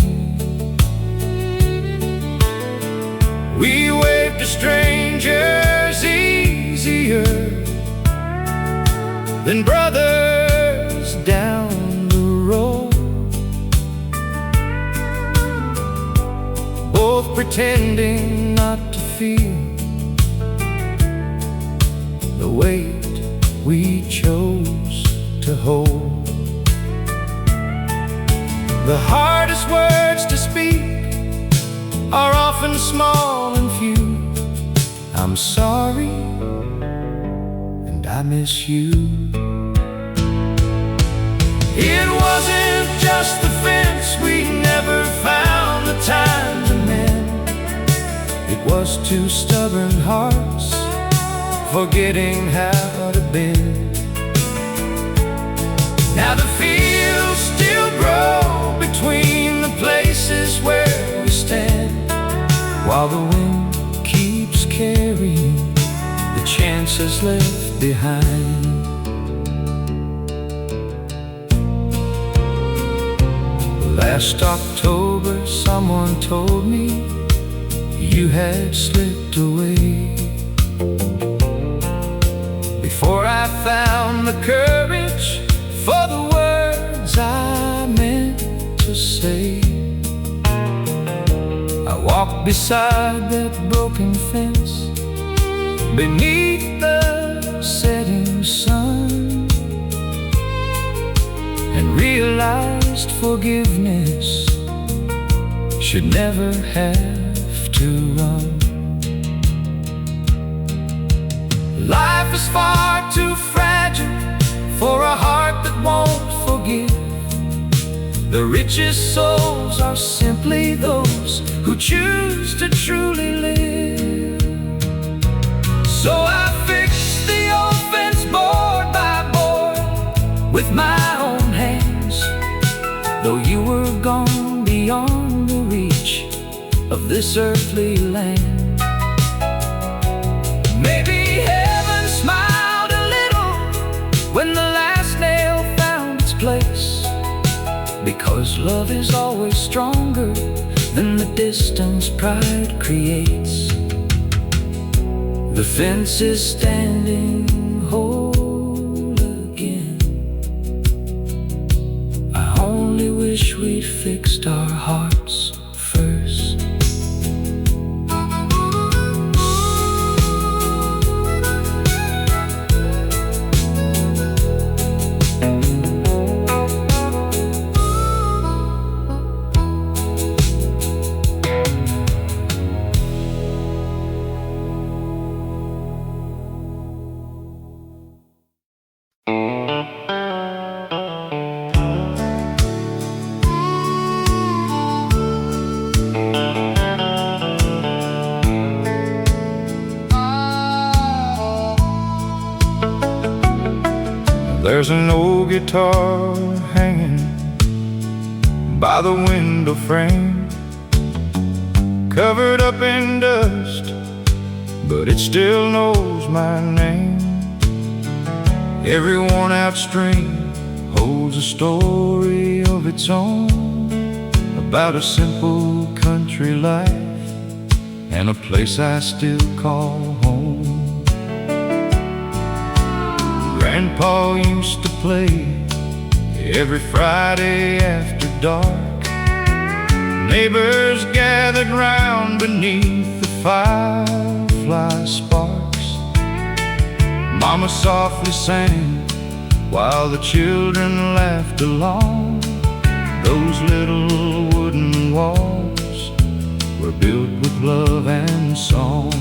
We wave to strangers easier than brothers down the road, both pretending not to feel the weight we chose to hold. The hardest words to speak are often small and few. I'm sorry, and I miss you. It wasn't just the fence, we never found the time to mend. It was two stubborn hearts forgetting how to bend. Now the fields still grow between the places where we stand, while the wind keeps carrying the chances left behind. Last October someone told me you had slipped away. Before I found the courage for the words I meant to say, I walked beside that broken fence beneath the setting sun, and realized forgiveness should never have to run. Life is far too fragile for a heart that won't forgive. The richest souls are simply those who choose to truly live. So I fixed the old fence board by board with my own hands, though you were gone beyond the reach of this earthly land. Maybe heaven smiled a little when the last nail found its place, because love is always stronger than the distance pride creates. The fence is standing whole again. I only wish we'd fixed our hearts first. There's an old guitar hanging by the window frame, covered up in dust, but it still knows my name. Every worn out string holds a story of its own, about a simple country life and a place I still call home. Grandpa used to play every Friday after dark. Neighbors gathered round beneath the firefly sparks. Mama softly sang while the children laughed along. Those little wooden walls were built with love and song.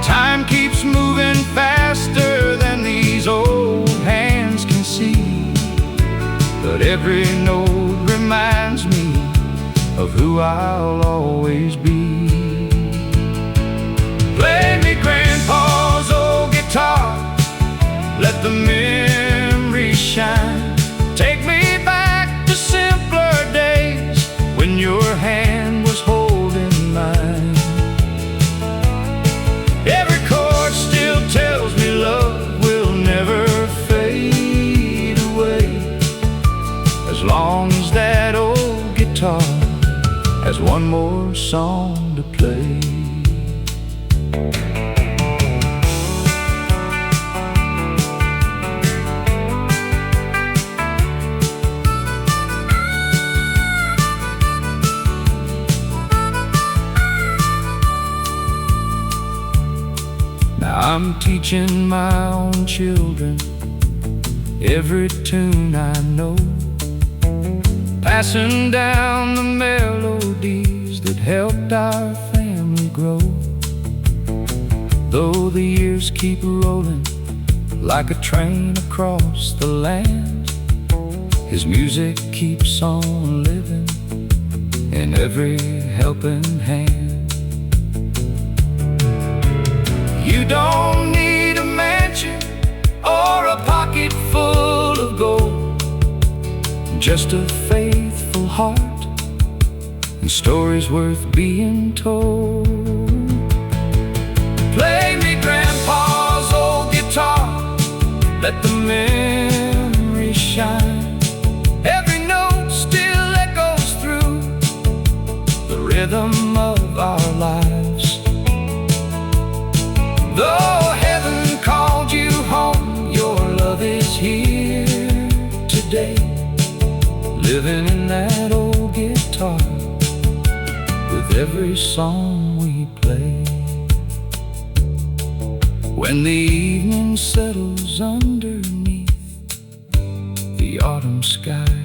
Time keeps moving faster than these old hands can see, but every note reminds who I'll always be. Play me Grandpa's old guitar, let the memories shine. Take me back to simpler days when your hand was holding mine. Every chord still tells me love will never fade away, as long as that old guitar has one more song to play. I'm teaching my own children every tune I know, passing down the melodies that helped our family grow. Though the years keep rolling like a train across the land, his music keeps on living in every helping hand. You don't need a mansion or a pocket full of gold, just a faithful heart and stories worth being told. Play me Grandpa's old guitar, let the memories shine. Every note still echoes through the rhythm of our lives. Though heaven called you home, your love is here today, living in that old guitar with every song we play. When the evening settles underneath the autumn sky,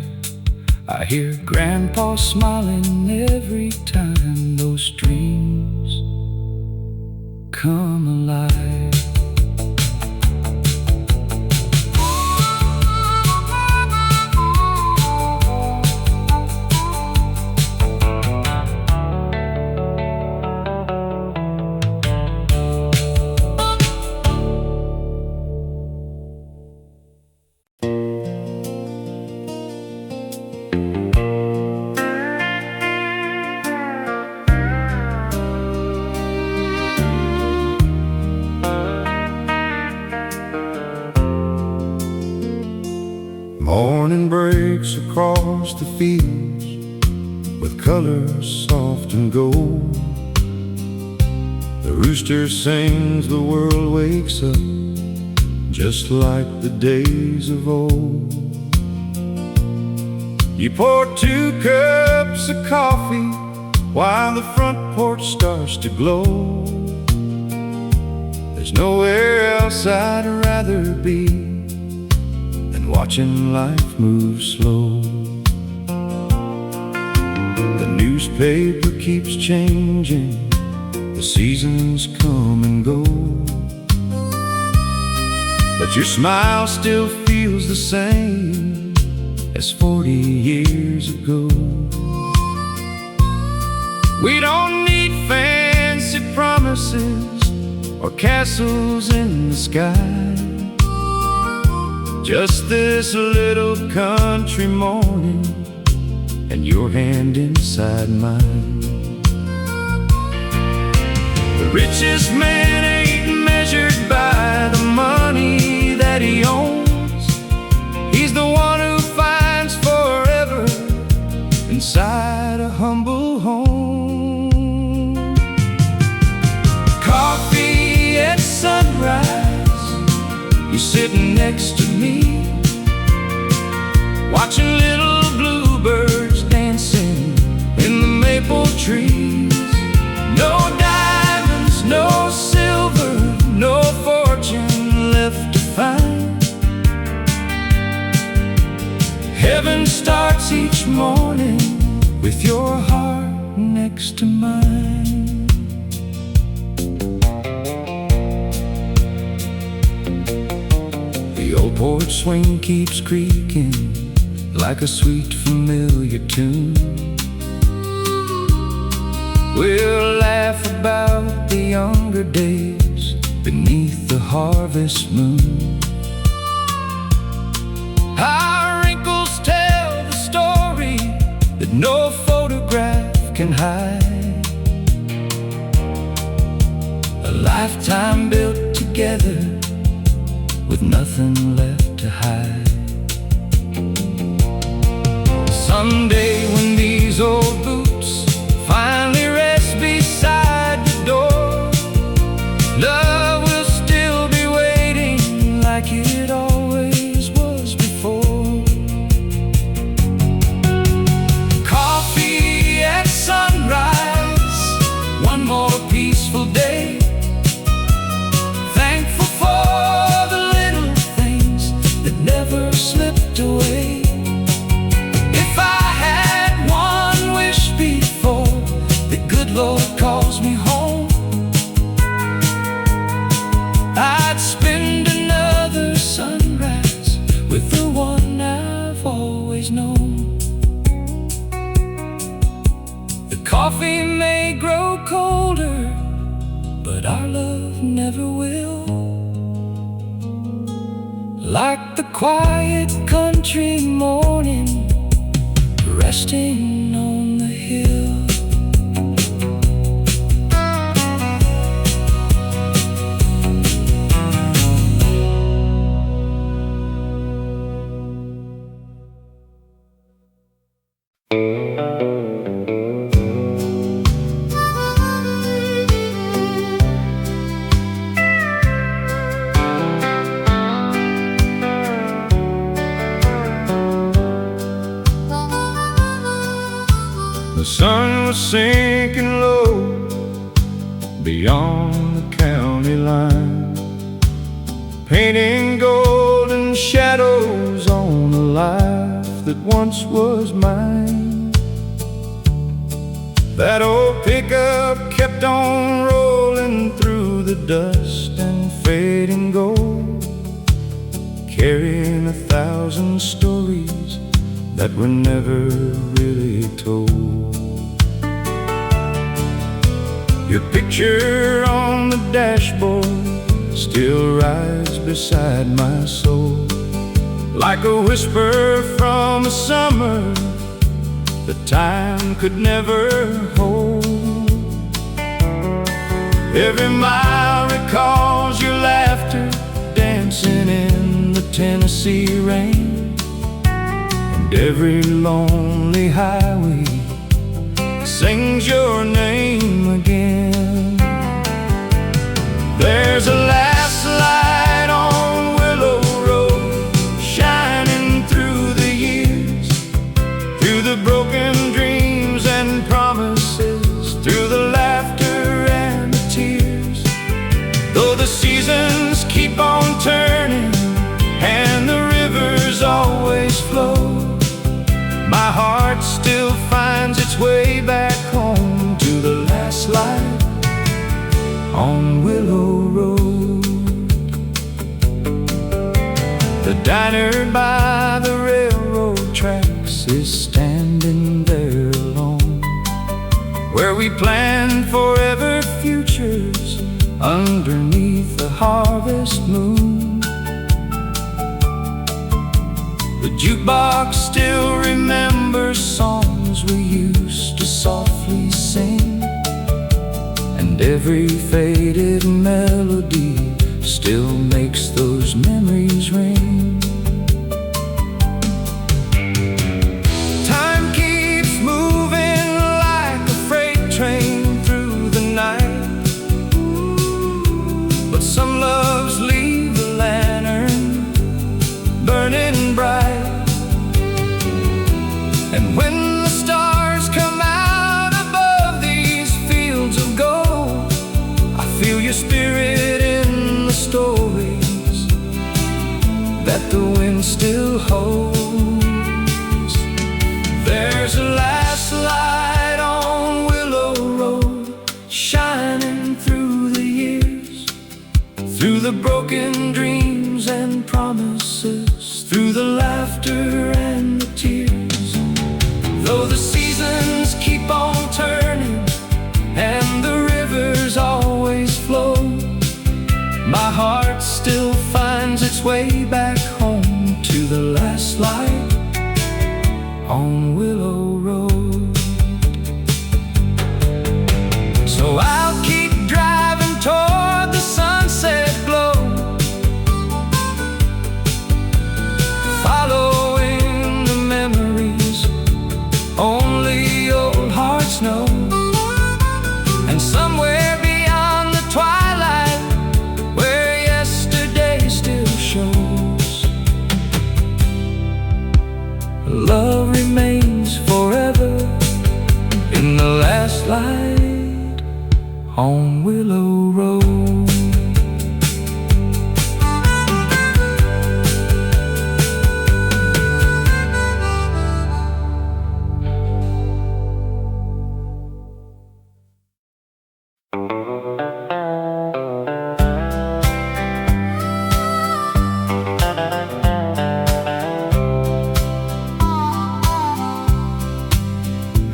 I hear Grandpa smiling every time those dreams come alive. Morning breaks across the fields with colors soft and gold. The rooster sings, the world wakes up just like the days of old. You pour 2 cups of coffee while the front porch starts to glow. There's nowhere else I'd rather be watching life move slow. The newspaper keeps changing, the seasons come and go, but your smile still feels the same as 40 years ago. We don't need fancy promises or castles in the sky, just this little country morning and your hand inside mine. The richest man ain't measured by the money that he owns. He's the one who finds forever inside a humble home. Coffee at sunrise, you're sitting next to me, watching little bluebirds dancing in the maple trees. No diamonds, no silver, no fortune left to find. Heaven starts each morning with your heart next to mine. The old porch swing keeps creaking like a sweet familiar tune. We'll laugh about the younger days beneath the harvest moon. Our wrinkles tell the story that no photograph can hide. A lifetime built together with nothing left to hide. Someday when these old boots finally rest beside the door, love will still be waiting like it always was before. Coffee at sunrise, one more peaceful day. Thankful for the little things that never slipped away. Lord calls me home, I'd spend another sunrise with the one I've always known. The coffee may grow colder, but our love never will. Like the quiet country morning, resting on the hill. The sun was sinking low beyond the county line, painting golden shadows on a life that once was mine. That old pickup kept on rolling through the dust and fading gold, carrying 1,000 stories that were never really told. Your picture on the dashboard still rides beside my soul, like a whisper from a summer that time could never hold. Every mile recalls your laughter dancing in the Tennessee rain, and every lonely highway sings your name again. There's a last light on Willow Road, shining through the years, through the broken dreams and promises, through the laughter and the tears. Though the seasons keep on turning and the rivers always flow, my heart still finds its way back home to the last light on Willow Road. The diner by the railroad tracks is standing there alone, where we planned forever futures underneath the harvest moon. The jukebox still remembers songs we used to softly sing, and every faded melody still makes those memories ring. Time keeps moving like a freight train through the night, but some loves leave the lantern burning bright. And when the stars come out above these fields of gold, I feel your spirit in the stories that the wind still holds. There's a last light on Willow Road, shining through the years, through the broken dreams and promises, through the laughter and the tears. Though the seasons keep on turning its way back home to the last light on Willow Road. So I'll keep driving toward the sunset glow, following the memories only old hearts know. And somewhere beyond the twilight, where yesterday still shows, love remains forever in the last light on Willow Road.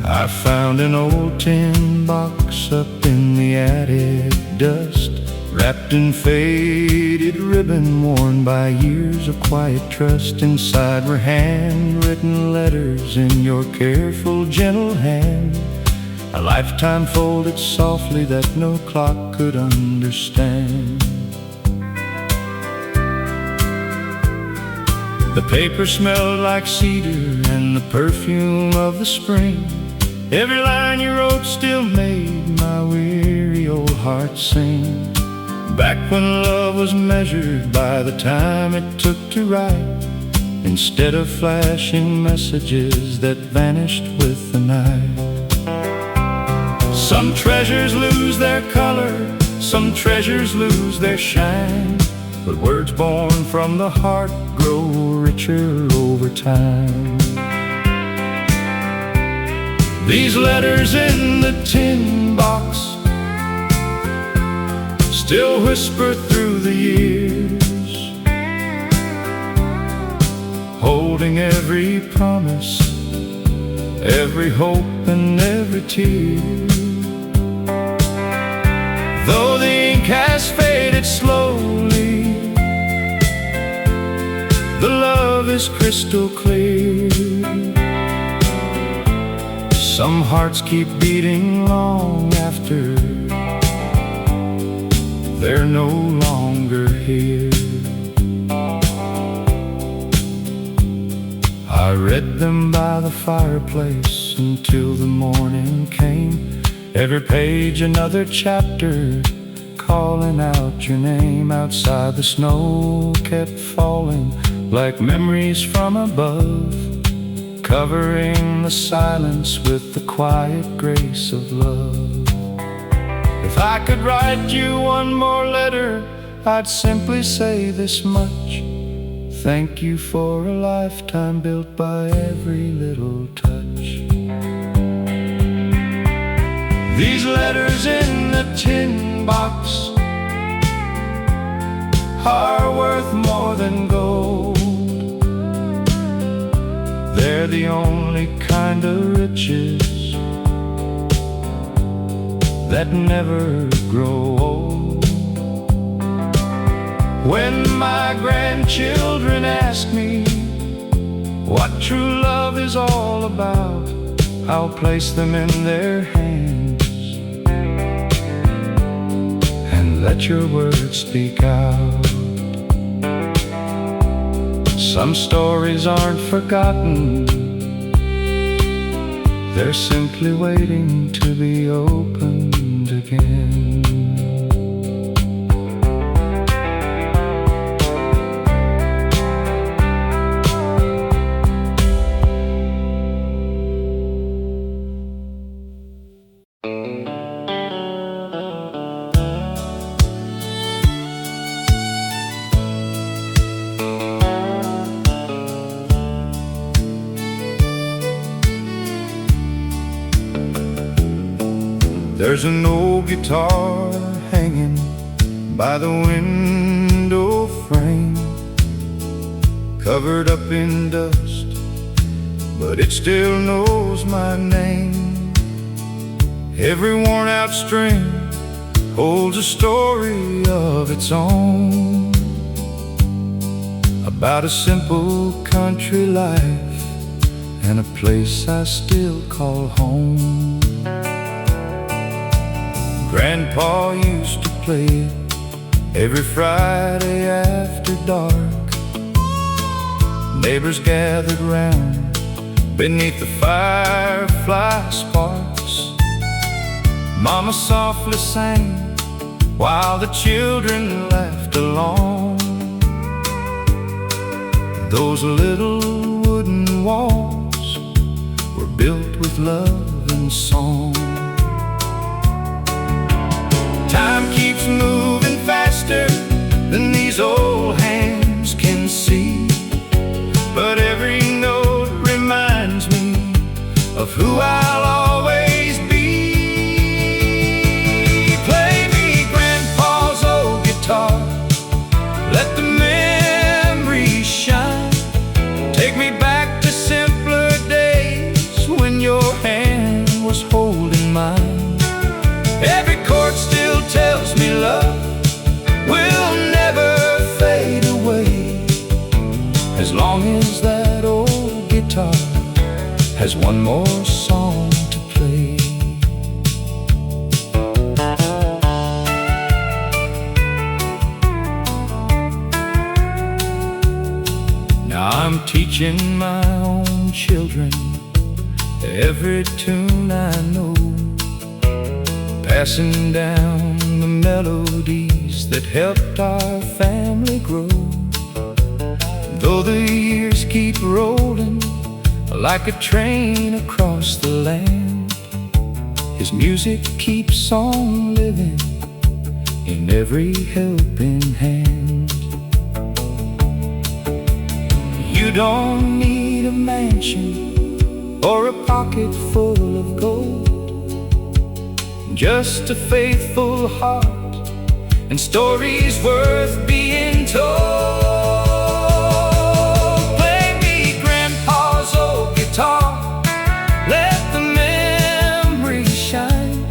I found an old tin box up in the attic dust, wrapped in faded ribbon worn by years of quiet trust. Inside were handwritten letters in your careful, gentle hand, a lifetime folded softly that no clock could understand. The paper smelled like cedar and the perfume of the spring. Every line you wrote still made my weary old heart sing. Back when love was measured by the time it took to write, instead of flashing messages that vanished with the night. Some treasures lose their color, some treasures lose their shine, but words born from the heart grow richer over time. These letters in the tin box still whisper through the years, holding every promise, every hope and every tear. Though the ink has faded slowly, the love is crystal clear. Some hearts keep beating long after they're no longer here. I read them by the fireplace until the morning came, every page another chapter, calling out your name. Outside the snow kept falling like memories from above, covering the silence with the quiet grace of love. If I could write you one more letter, I'd simply say this much: thank you for a lifetime built by every little touch. These letters in the tin box are worth more than gold. They're the only kind of riches that never grow old. When my grandchildren ask me what true love is all about, I'll place them in their hands and let your words speak out. Some stories aren't forgotten, they're simply waiting to be opened again. There's an old guitar hanging by the window frame, covered up in dust, but it still knows my name. Every worn out string holds a story of its own, about a simple country life and a place I still call home. Grandpa used to play it every Friday after dark. Neighbors gathered round beneath the firefly sparks. Mama softly sang while the children laughed along. Those little wooden walls were built with love and song. Time keeps moving faster than these old hands can see, but every note reminds me of who I'll always be. Play me Grandpa's old guitar, let the memories shine. Take me back to simpler days when your hand was holding mine. Every chord still tells me love will never fade away, as long as that old guitar has one more song to play. Now I'm teaching my own children every tune I know, passing down the melodies that helped our family grow. Though the years keep rolling like a train across the land, his music keeps on living in every helping hand. You don't need a mansion or a pocket full of gold, just a faithful heart and stories worth being told. Play me Grandpa's old guitar, let the memories shine.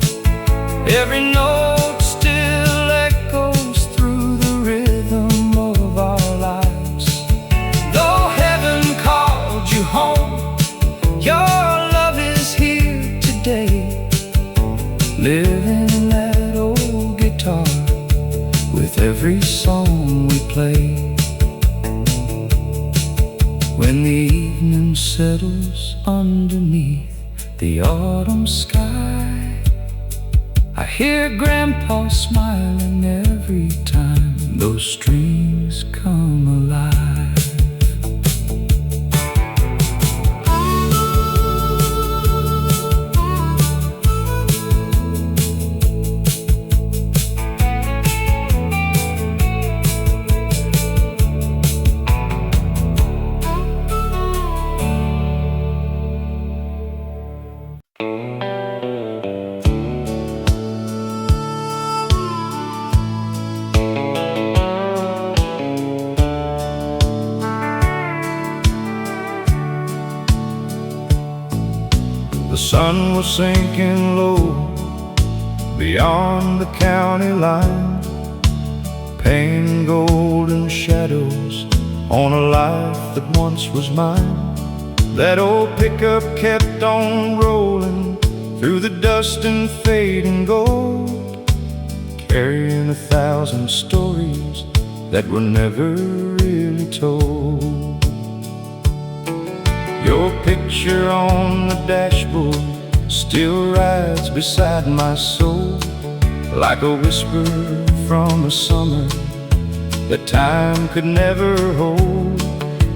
Every note still echoes through the rhythm of our lives. Though heaven called you home, your love is here today, living that old guitar with every song we play. When the evening settles underneath the autumn sky, I hear Grandpa smiling every time those strings come alive. The sun was sinking low beyond the county line, painting golden shadows on a life that once was mine. That old pickup kept on rolling through the dust and fading gold, carrying 1,000 stories that were never really told. Your picture on the dashboard still rides beside my soul, like a whisper from a summer that time could never hold.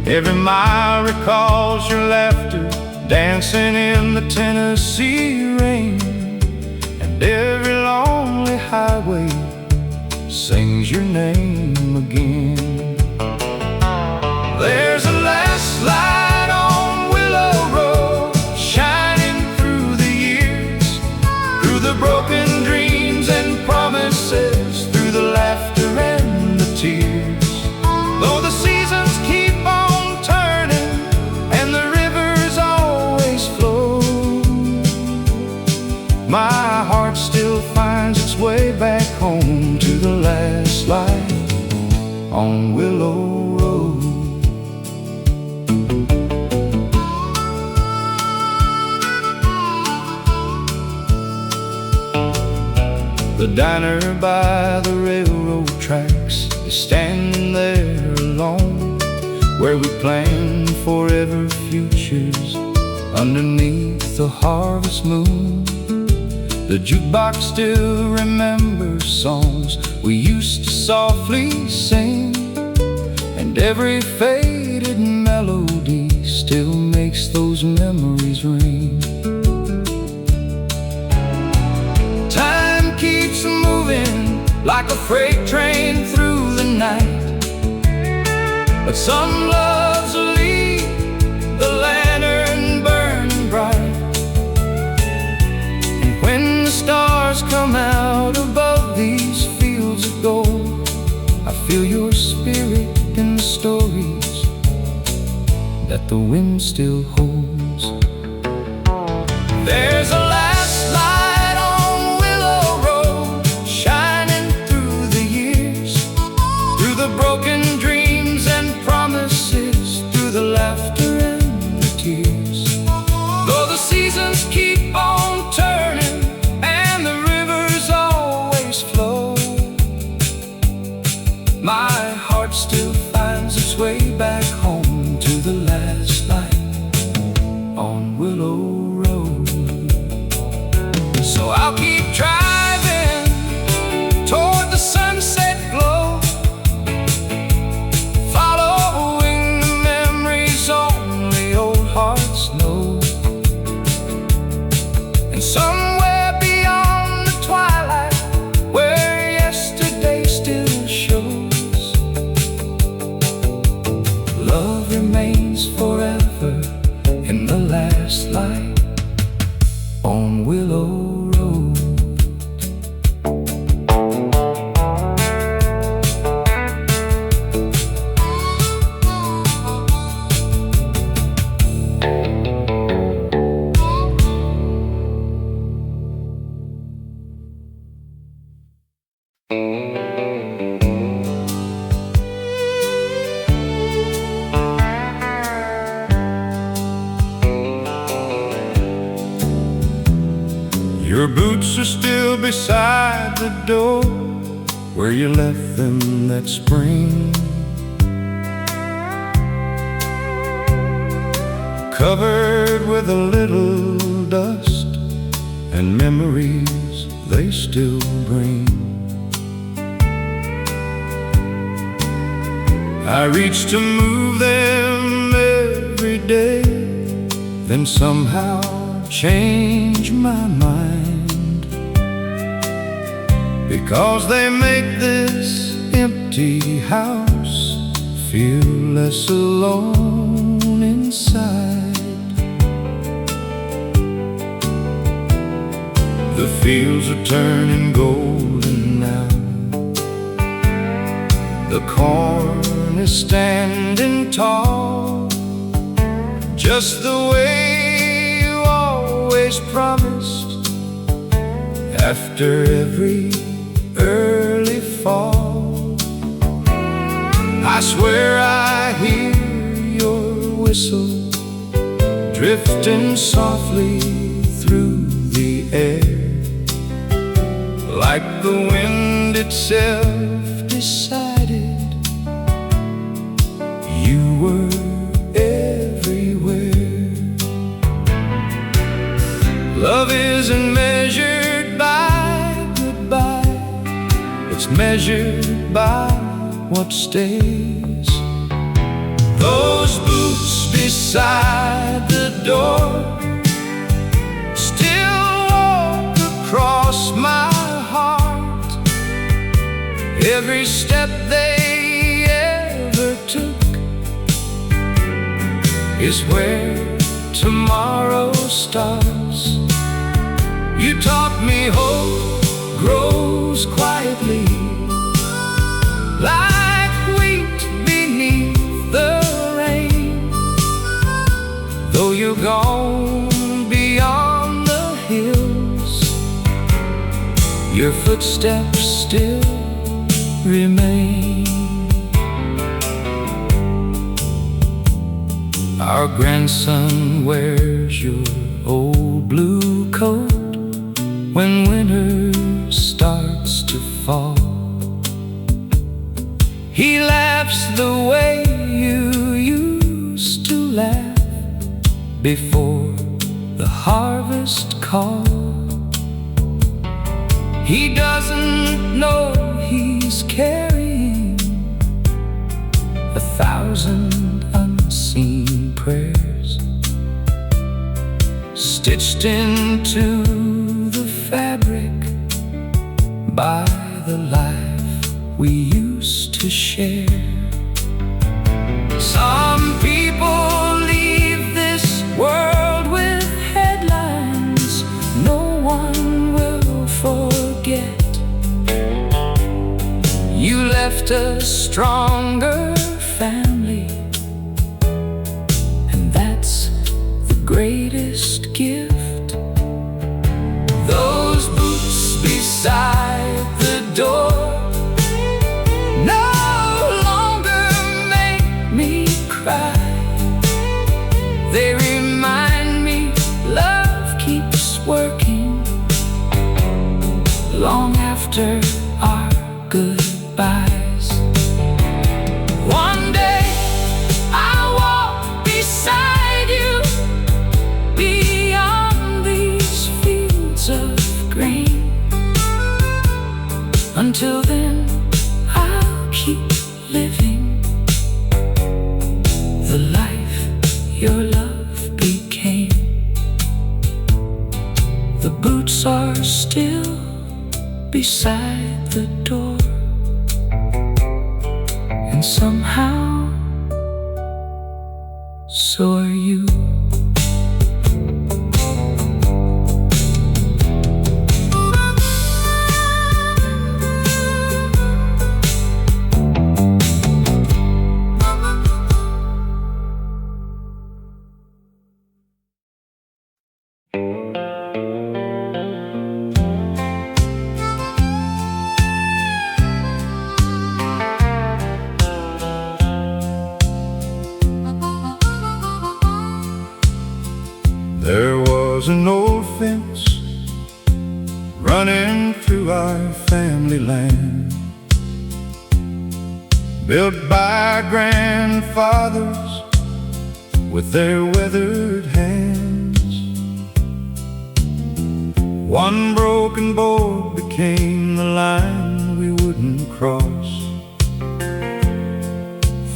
Every mile recalls your laughter dancing in the Tennessee rain, and every lonely highway sings your name again. There's a last light on Willow Road, shining through the years, through the broken dreams and promises, through the laughter and the tears. Though the seasons keep on turning and the rivers always flow, my heart still finds its way back home to the last light on Willow Road. diner by the railroad tracks is standing there alone, where we plan forever futures underneath the harvest moon. The jukebox still remembers songs we used to softly sing, and every faded melody still makes those memories ring. Time keeps moving like a freight train through the night, but some loves leave the lantern burning bright. And when the stars come out above these fields of gold, I feel your spirit in the stories that the wind still holds. There's a last light on Willow Road, shining through the years, through the broken dreams and promises, through the laughter and the tears. Though the seasons keep on turning and the rivers always flow, my heart still finds its way back home to the last light on Willow Road. So I'll keep driving toward the sunset glow, following the memories only old hearts know. And somewhere beyond the twilight, where yesterday still shows, love remains forever in the last light on Willow Road. Your boots are still beside the door where you left them that spring, covered with a little dust and memories they still bring. I reach to move them every day, then somehow change my mind, because they make this empty house feel less alone inside. The fields are turning golden now, the corn is standing tall, just the way you always promised after every early fall. I swear I hear your whistle drifting softly through the air, like the wind itself decided you were everywhere. Love isn't measured by goodbye, it's measured by what stays. Those boots beside the door still walk across my heart. Every step they ever took is where tomorrow starts. You taught me hope grows quietly, like wheat beneath the rain. Though you're gone beyond the hills, your footsteps still remain. Our grandson wears your old blue coat when winter starts He laughs the way you used to laugh before the harvest call. He doesn't know he's carrying 1,000 unseen prayers stitched into the fabric by the life we used to share. Some people leave this world with headlines no one will forget. You left a stronger family, and that's the greatest gift. Those boots beside the door no longer make me cry. They remind me love keeps working long after our goodbyes. One day I'll walk beside you beyond these fields of grain. Until then I'll keep living the life your love became. The boots are still beside the door, and somehow so are you. There was an old fence running through our family land, built by grandfathers with their weathered hands. One broken board became the line we wouldn't cross.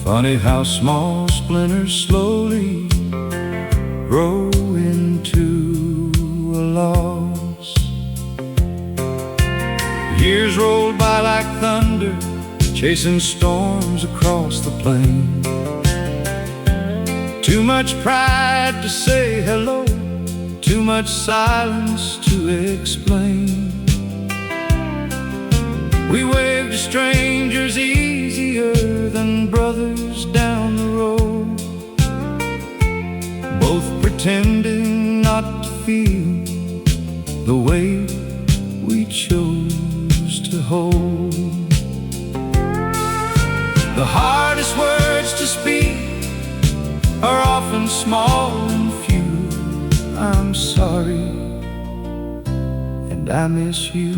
Funny how small splinters slowly grow into a loss. Years rolled by like thunder, chasing storms across the plain. Too much pride to say hello, too much silence to explain. We waved to strangers easier than brothers down the road, both pretending not to feel the weight we chose to hold. The hardest words to speak are often small and few. I'm sorry, and I miss you.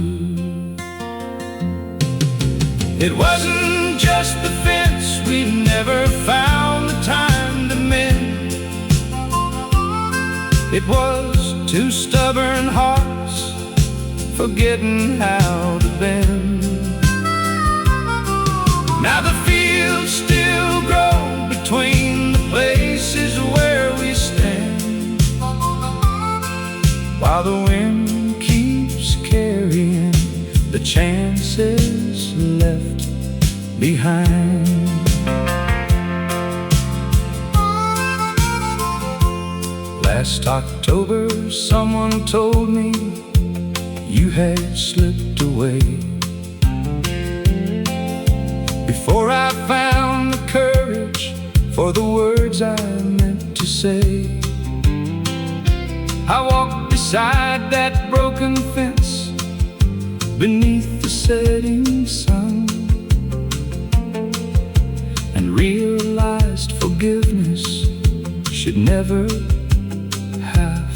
It wasn't just the fence, we never found the time to mend. It was two stubborn hearts forgetting how to bend. Now the fields still grow between the places where we stand, while the wind keeps carrying the chances left behind. Last October someone told me you had slipped away, before I found the courage for the words I meant to say. I walked beside that broken fence beneath the setting sun, and realized forgiveness should never have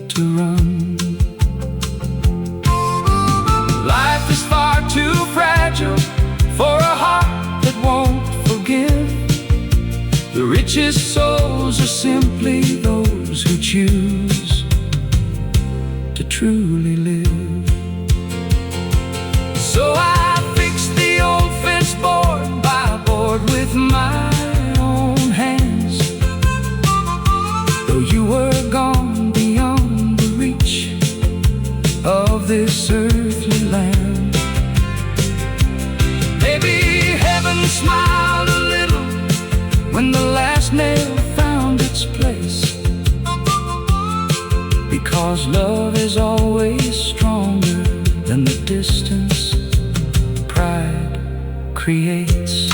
to run. Life is far too fragile for a heart that won't simply those who choose to truly live. So I fixed the old fence board by board with my own hands. Though you were gone beyond the reach of this earthly land, maybe heaven smiled a little when the last nail found its place, because love is always stronger than the distance pride creates.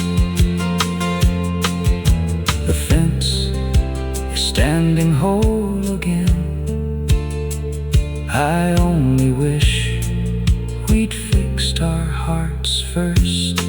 The fence is standing whole again. I only wish we'd fixed our hearts first.